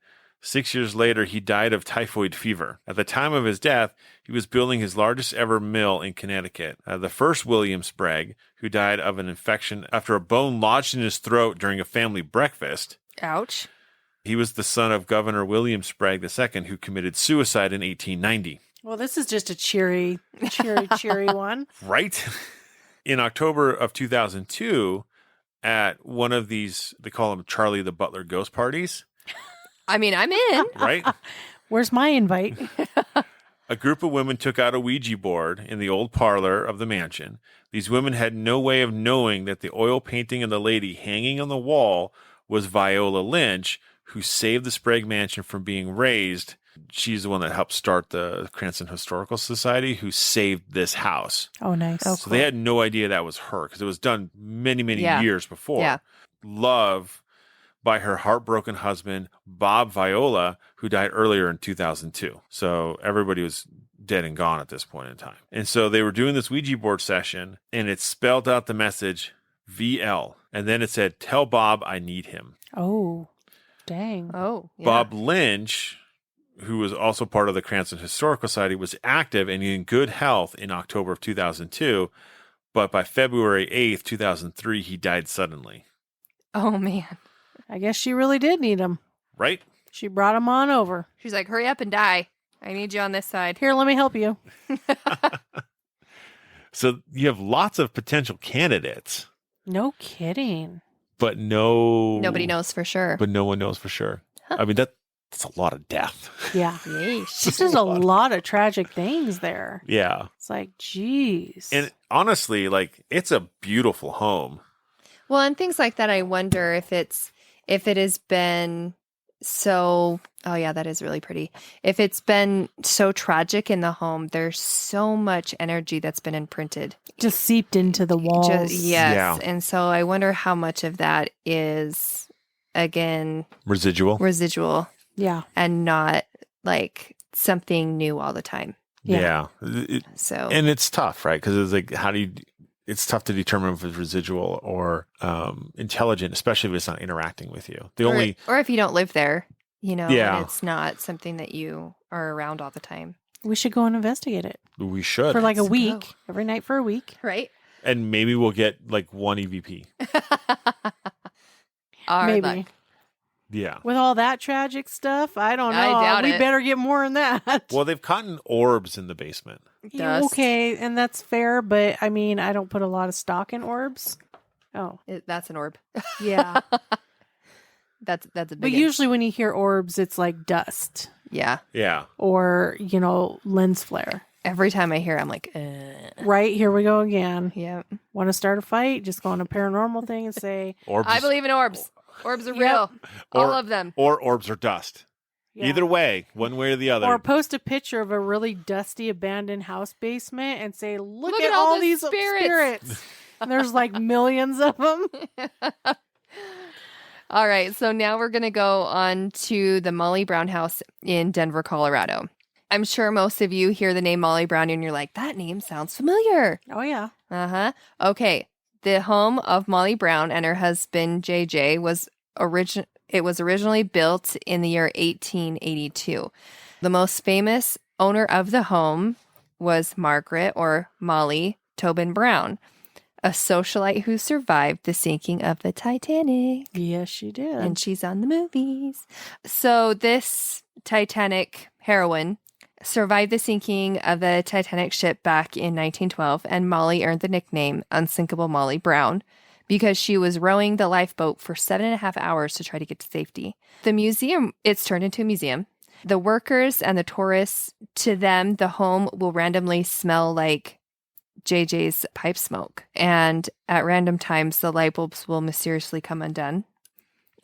6 years later, he died of typhoid fever. At the time of his death, he was building his largest ever mill in Connecticut. The first William Sprague, who died of an infection after a bone lodged in his throat during a family breakfast. Ouch. He was the son of Governor William Sprague II, who committed suicide in 1890. Well, this is just a cheery one. Right? In October of 2002, at one of these, they call them Charlie the Butler ghost parties. I mean, I'm in. Right? Where's my invite? A group of women took out a Ouija board in the old parlor of the mansion. These women had no way of knowing that the oil painting of the lady hanging on the wall was Viola Lynch, who saved the Sprague mansion from being razed. She's the one that helped start the Cranston Historical Society, who saved this house. Oh, nice. Oh, So they had no idea that was her because it was done many, many Yeah. years before. Yeah. Love by her heartbroken husband, Bob Viola, who died earlier in 2002. So everybody was dead and gone at this point in time. And so they were doing this Ouija board session, and it spelled out the message VL. And then it said, "Tell Bob I need him." Oh, dang. Oh, yeah. Bob Lynch, who was also part of the Cranston Historical Society, was active and in good health in October of 2002. But by February 8th, 2003, he died suddenly. Oh, man. I guess she really did need him. Right? She brought him on over. She's like, hurry up and die. I need you on this side. Here, let me help you. So you have lots of potential candidates, No kidding. but Nobody knows for sure. But no one knows for sure. I mean, that's a lot of death. Yeah. Yeesh. This is a lot of tragic things there. Yeah. It's like, geez. And honestly, like, it's a beautiful home. Well, and things like that, I wonder if it has been so, oh yeah, that is really pretty. If it's been so tragic in the home, there's so much energy that's been imprinted. just seeped into the walls. Yes. Yeah. And so I wonder how much of that is, again, Residual. Yeah. and not like something new all the time. Yeah. So, And it's tough, right? Because it's like, it's tough to determine if it's residual or intelligent, especially if it's not interacting with you. or if you don't live there, Yeah. and it's not something that you are around all the time. We should go and investigate it We should. for like a Let's week, go. every night for a week. Right? And maybe we'll get like one EVP. Maybe. Maybe. Yeah. With all that tragic stuff, I don't know. I doubt we it. better get more than that. Well, they've caught orbs in the basement. Dust. Okay, and that's fair, but I mean, I don't put a lot of stock in orbs. Oh, That's an orb. yeah. That's a big But one. usually when you hear orbs, it's like dust Yeah. Yeah. or, lens flare. Every time I hear it, I'm like, Right? Here we go again. yeah. Want to start a fight? Just go on a paranormal thing and say, Orbs. I believe in orbs. Orbs are Yep. real. All Or- of them. Or orbs are dust. yeah. Either way, one way or the other. Or post a picture of a really dusty abandoned house basement and say, look Look at at all all the these spirits." And there's like millions of them. All right. So now we're going to go on to the Molly Brown house in Denver, Colorado. I'm sure most of you hear the name Molly Brown and you're like, that name sounds familiar. Oh, yeah. Uh-huh. Okay. The home of Molly Brown and her husband JJ was originally built in the year 1882. The most famous owner of the home was Margaret or Molly Tobin Brown, a socialite who survived the sinking of the Titanic. Yes, she did. And she's on the movies. So this Titanic heroine survived the sinking of the Titanic ship back in 1912, and Molly earned the nickname Unsinkable Molly Brown because she was rowing the lifeboat for 7.5 hours to try to get to safety. The museum, it's turned into a museum. The workers and the tourists, to them, the home will randomly smell like JJ's pipe smoke. And at random times, the light bulbs will mysteriously come undone.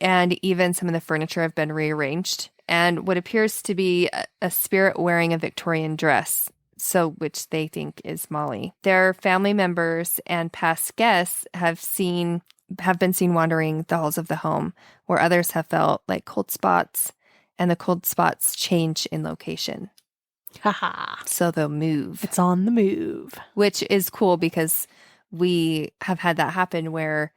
And even some of the furniture have been rearranged. And what appears to be a spirit wearing a Victorian dress, so which they think is Molly. Their family members and past guests have been seen wandering the halls of the home, where others have felt like cold spots, and the cold spots change in location. Haha. So they'll move, It's on the move. which is cool because we have had that happen where,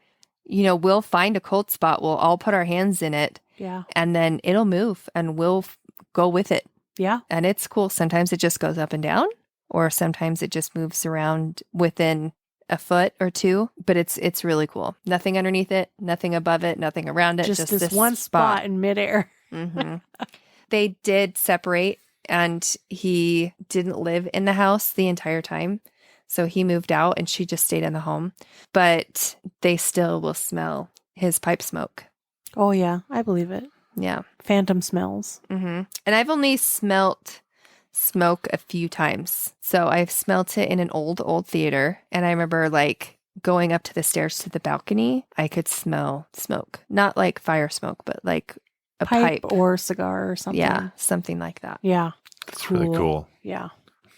we'll find a cold spot. We'll all put our hands in it Yeah. and then it'll move and we'll go with it. Yeah. And it's cool. Sometimes it just goes up and down, or sometimes it just moves around within a foot or two, but it's really cool. Nothing underneath it, nothing above it, nothing around it. Just this one spot in midair. Mm-hmm. They did separate, and he didn't live in the house the entire time. So he moved out and she just stayed in the home, but they still will smell his pipe smoke. Oh, yeah. I believe it. Yeah. Phantom smells. Mm-hmm. And I've only smelt smoke a few times. So I've smelt it in an old theater. And I remember going up to the stairs to the balcony, I could smell smoke. Not like fire smoke, but like a pipe. Or cigar or something. Yeah, something like that. Yeah. It's really cool. Yeah.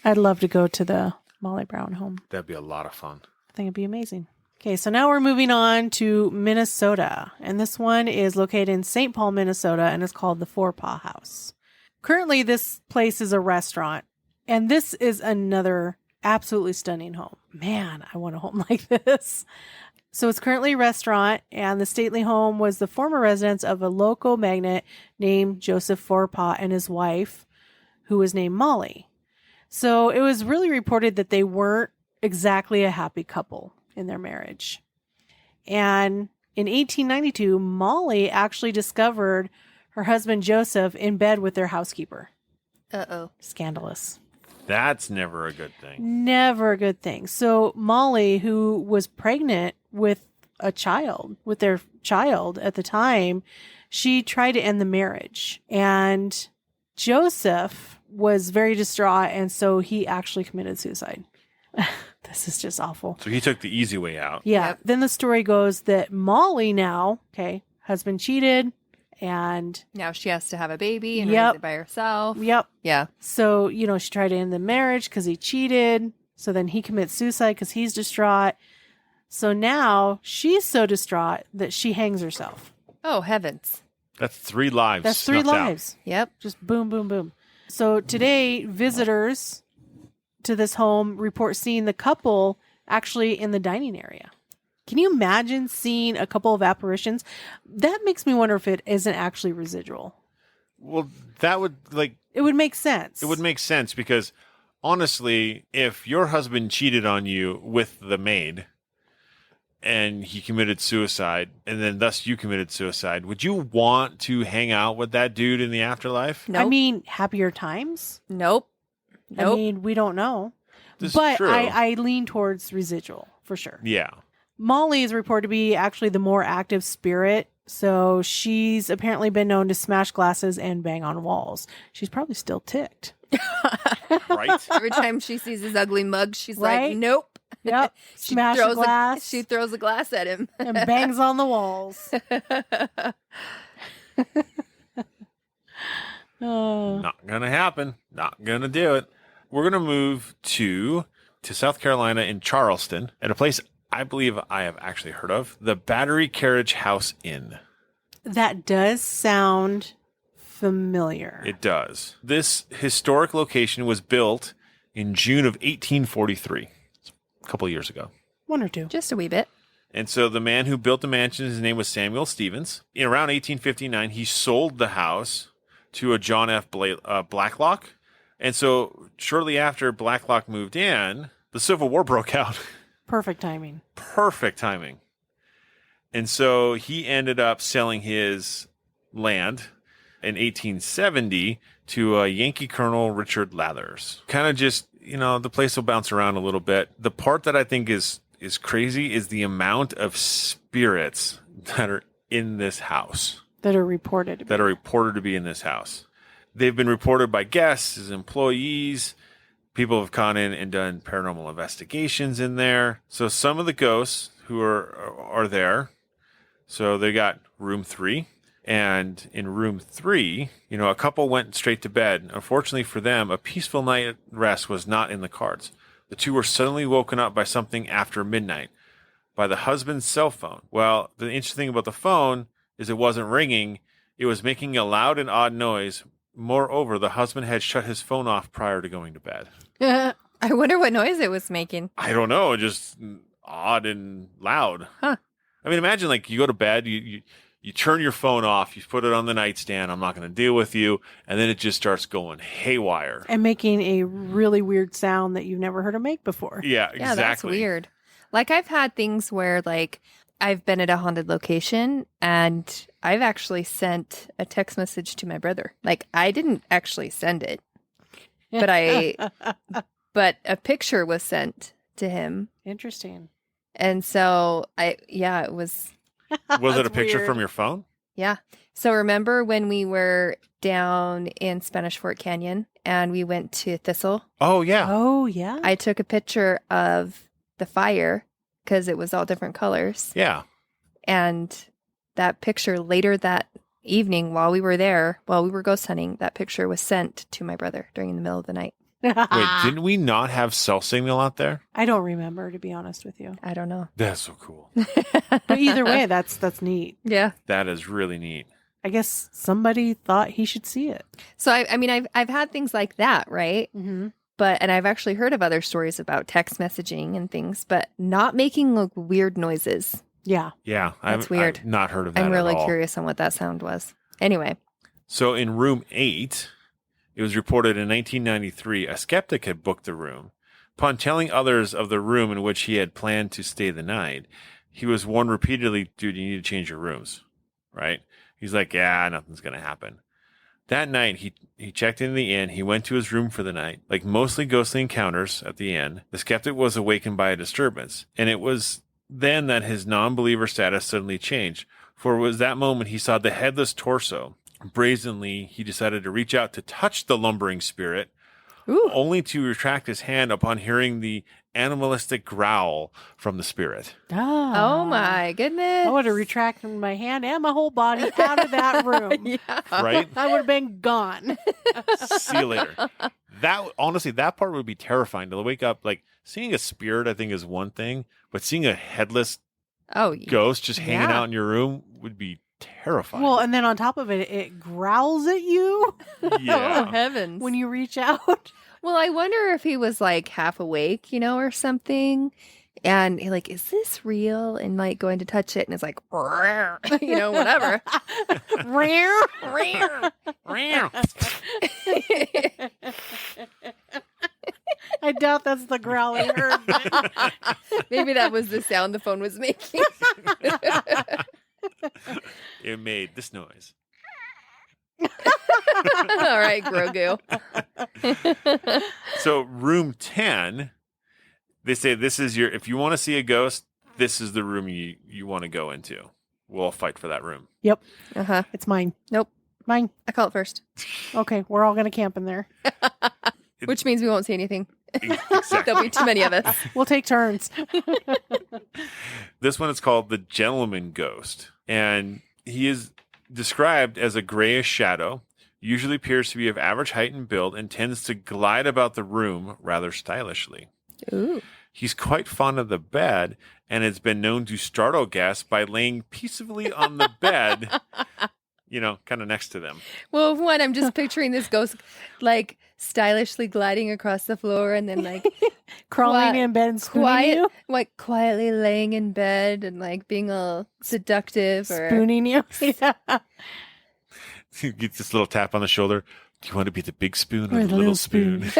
I'd love to go to the Molly Brown home. That'd be a lot of fun. I think it'd be amazing. Okay, so now we're moving on to Minnesota. And this one is located in St. Paul, Minnesota, and it's called the Four Paw House. Currently, this place is a restaurant. And this is another absolutely stunning home. Man, I want a home like this. So it's currently a restaurant, and the stately home was the former residence of a local magnate named Joseph Forepaugh and his wife, who was named Molly. So it was really reported that they weren't exactly a happy couple in their marriage. And in 1892, Molly actually discovered her husband Joseph in bed with their housekeeper. Uh-oh. Scandalous. That's never a good thing. Never a good thing. So Molly, who was pregnant with a child, with their child at the time, she tried to end the marriage. And Joseph was very distraught, and so he actually committed suicide. This is just awful. So he took the easy way out. Yeah. Yep. Then the story goes that Molly now, husband cheated, and Now she has to have a baby and Yep. raise it by herself. yep. Yeah. So, she tried to end the marriage because he cheated. So then he commits suicide because he's distraught. So now she's so distraught that she hangs herself. Oh, heavens. That's 3 lives. That's 3 snuffed out. lives. Yep. Just boom, boom, boom. So today, visitors to this home report seeing the couple actually in the dining area. Can you imagine seeing a couple of apparitions? That makes me wonder if it isn't actually residual. Well, that would It would make sense. it would make sense because honestly, if your husband cheated on you with the maid and he committed suicide and then thus you committed suicide, would you want to hang out with that dude in the afterlife? Nope. I mean, happier times? Nope. I mean, we don't know. This is But true. I lean towards residual for sure. Yeah. Molly is reported to be actually the more active spirit. So she's apparently been known to smash glasses and bang on walls. She's probably still ticked. Right? Every time she sees his ugly mug, she's Right? like, nope. Yep. She Smash a throws glass she throws a glass at him. and bangs on the walls. Oh. Not gonna happen. Not gonna do it. We're gonna move to South Carolina in Charleston at a place I believe I have actually heard of, the Battery Carriage House Inn. That does sound familiar. It does. This historic location was built in June of 1843, a couple of years ago. 1 or 2. Just a wee bit. And so the man who built the mansion, his name was Samuel Stevens. In around 1859, he sold the house to a John F. Blacklock. And so shortly after Blacklock moved in, the Civil War broke out. Perfect timing. Perfect timing. And so he ended up selling his land in 1870 to Yankee Colonel Richard Lathers. Kind of just, the place will bounce around a little bit. The part that I think is crazy is the amount of spirits that are in this house. That are reported. To be in this house. They've been reported by guests, as employees. People have gone in and done paranormal investigations in there. So some of the ghosts who are there. So they got room 3. And in room 3, a couple went straight to bed. Unfortunately for them, a peaceful night rest was not in the cards. The two were suddenly woken up by something after midnight, by the husband's cell phone. Well, the interesting thing about the phone is it wasn't ringing. It was making a loud and odd noise, moreover, the husband had shut his phone off prior to going to bed. I wonder what noise it was making. I don't know, just odd and loud. Huh. I mean, imagine like you go to bed, you turn your phone off, you put it on the nightstand, I'm not going to deal with you, and then it just starts going haywire. And making a really weird sound that you've never heard it make before. Yeah, exactly. Yeah, that's weird. Like I've had things where like I've been at a haunted location and I've actually sent a text message to my brother. Like I didn't actually send it, but but a picture was sent to him. Interesting. And so it was. Was it a That's picture weird. from your phone? Yeah. So remember when we were down in Spanish Fort Canyon and we went to Thistle? Oh, yeah. Oh, yeah. I took a picture of the fire because it was all different colors. Yeah. And that picture later that evening while we were there, while we were ghost hunting, that picture was sent to my brother during the middle of the night. Wait, didn't we not have cell signal out there? I don't remember, to be honest with you. I don't know. That's so cool. But either way, that's neat. Yeah. That is really neat. I guess somebody thought he should see it. So I mean I've had things like that, right? Mm-hmm. And I've actually heard of other stories about text messaging and things, but not making like weird noises. Yeah. Yeah. That's weird. I've not heard of that I'm really at all. curious on what that sound was. Anyway. So in room 8, it was reported in 1993, a skeptic had booked the room. Upon telling others of the room in which he had planned to stay the night, he was warned repeatedly, dude, you need to change your rooms, right? He's like, yeah, nothing's going to happen. That night, he checked into the inn. He went to his room for the night. Like mostly ghostly encounters at the inn, the skeptic was awakened by a disturbance. And it was then that his non-believer status suddenly changed. For it was that moment he saw the headless torso. Brazenly, he decided to reach out to touch the lumbering spirit, Ooh. only to retract his hand upon hearing the animalistic growl from the spirit. Oh my goodness. I would have retracted my hand and my whole body out of that room. Yeah. Right? I would have been gone. See you later. That honestly, that part would be terrifying to wake up. Like seeing a spirit, I think is one thing, but seeing a headless Oh, ghost just hanging yeah. out in your room would be terrifying. Well, and then on top of it, it growls at you Oh, yeah. heavens. when you reach out. Well, I wonder if he was like half awake, or something. And he like, is this real? And like going to touch it and it's like, whatever. I doubt that's the growl I heard. but- Maybe that was the sound the phone was making. It made this noise. All right, Grogu. So room 10, they say this is if you want to see a ghost, this is the room you want to go into. We'll all fight for that room. Yep, Uh-huh. it's mine. Nope. Mine. I call it first, Okay, we're all going to camp in there. which means we won't see anything. Exactly. There'll be too many of us. We'll take turns. This one is called the Gentleman Ghost, and he is described as a grayish shadow, usually appears to be of average height and build, and tends to glide about the room rather stylishly. Ooh. He's quite fond of the bed, and has been known to startle guests by laying peacefully on the bed, kind of next to them. Well, one, I'm just picturing this ghost like stylishly gliding across the floor and then like Crawling Qui- in bed and spooning you. like quietly laying in bed and like being all seductive or Spooning you. Yeah. He gets this little tap on the shoulder. Do you want to be the big spoon or the little spoon?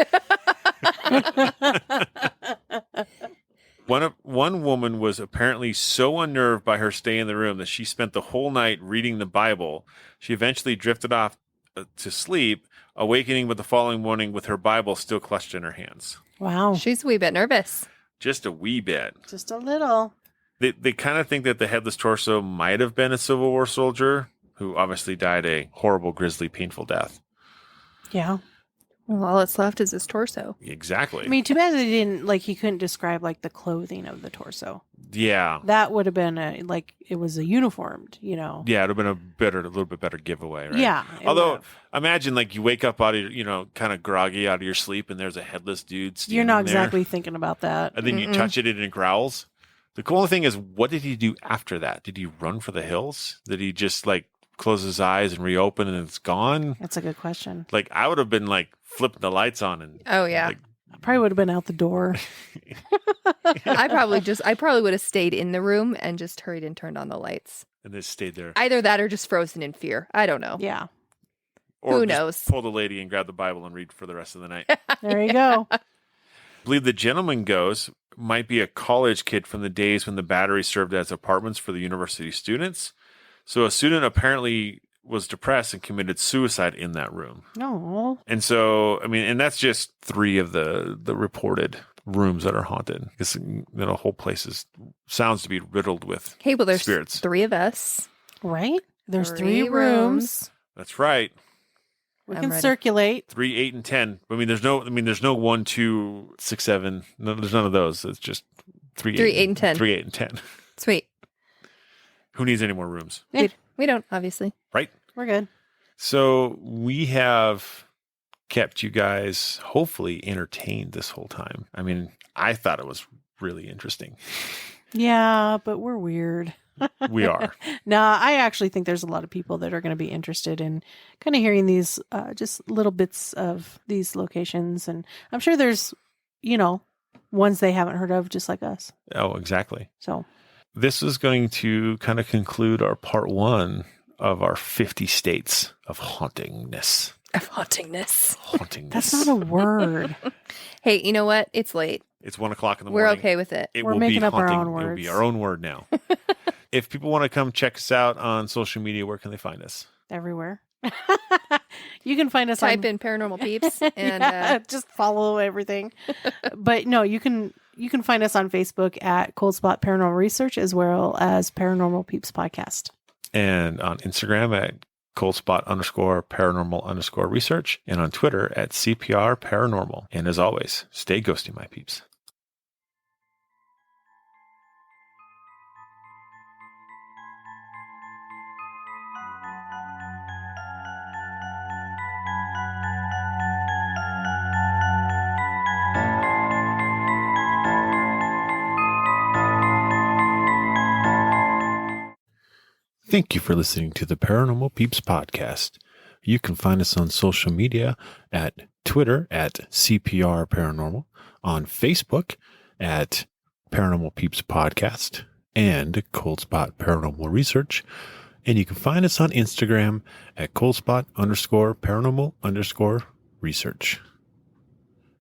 One woman was apparently so unnerved by her stay in the room that she spent the whole night reading the Bible. She eventually drifted off to sleep, awakening with the following morning with her Bible still clutched in her hands. Wow. she's a wee bit nervous. Just a wee bit. Just a little. They kind of think that the headless torso might have been a Civil War soldier who obviously died a horrible, grisly, painful death. Yeah. Well, all that's left is his torso. Exactly. I mean, too bad they didn't, he couldn't describe, the clothing of the torso. Yeah. That would have been it was a uniformed, Yeah, it would have been a little bit better giveaway, right? Yeah. it Although, would've. imagine you wake up out of your, kind of groggy out of your sleep, and there's a headless dude standing You're not there, exactly thinking about that. and then you touch it and it growls. The cool thing is, what did he do after that? Did he run for the hills? Did he just closes his eyes and reopen and it's gone. That's a good question. Like, I would have been like flipping the lights on and Oh, yeah. like, I probably would have been out the door. I probably would have stayed in the room and just hurried and turned on the lights. and they stayed there. Either that or just frozen in fear. I don't know. Yeah. Or Who just knows? pull the lady and grab the Bible and read for the rest of the night. There you go. I believe the gentleman goes might be a college kid from the days when the Battery served as apartments for the university students. So a student apparently was depressed and committed suicide in that room. No. And so, I mean, and that's just 3 of the reported rooms that are haunted. Because, the whole place sounds to be riddled with Hey, well, there's spirits. 3 of us. Right? There's 3 3 rooms. That's right. We I'm can ready. circulate. 3, 8, and 10. I mean, there's no 1, 2, 6, 7. No, there's none of those. It's just 3, 3, 8, and 10. 3, 8, and 10. Sweet. Who needs any more rooms? We don't, obviously. Right? We're good. So we have kept you guys hopefully entertained this whole time. I mean, I thought it was really interesting. Yeah, but we're weird. We are. Nah, I actually think there's a lot of people that are going to be interested in kind of hearing these just little bits of these locations. And I'm sure there's, ones they haven't heard of just like us. Oh, exactly. So This is going to kind of conclude our part 1 of our 50 states of hauntingness. Of hauntingness. Hauntingness. that's not a word. Hey, you know what? It's late. It's 1 o'clock in the We're morning. okay with it. It We're will making be up our haunting. own It will be words. our own word now. If people want to come check us out on social media, where can they find us? Everywhere. You can find us Type on in Paranormal Peeps and yeah, just follow everything. But no, you can find us on Facebook at Cold Spot Paranormal Research as well as Paranormal Peeps Podcast. And on Instagram at coldspot_paranormal_research, and on Twitter at CPR Paranormal. And as always, stay ghosty, my peeps. Thank you for listening to the Paranormal Peeps podcast. You can find us on social media at Twitter at CPR Paranormal, on Facebook at Paranormal Peeps Podcast and Cold Spot Paranormal Research. And you can find us on Instagram at coldspot_paranormal_research.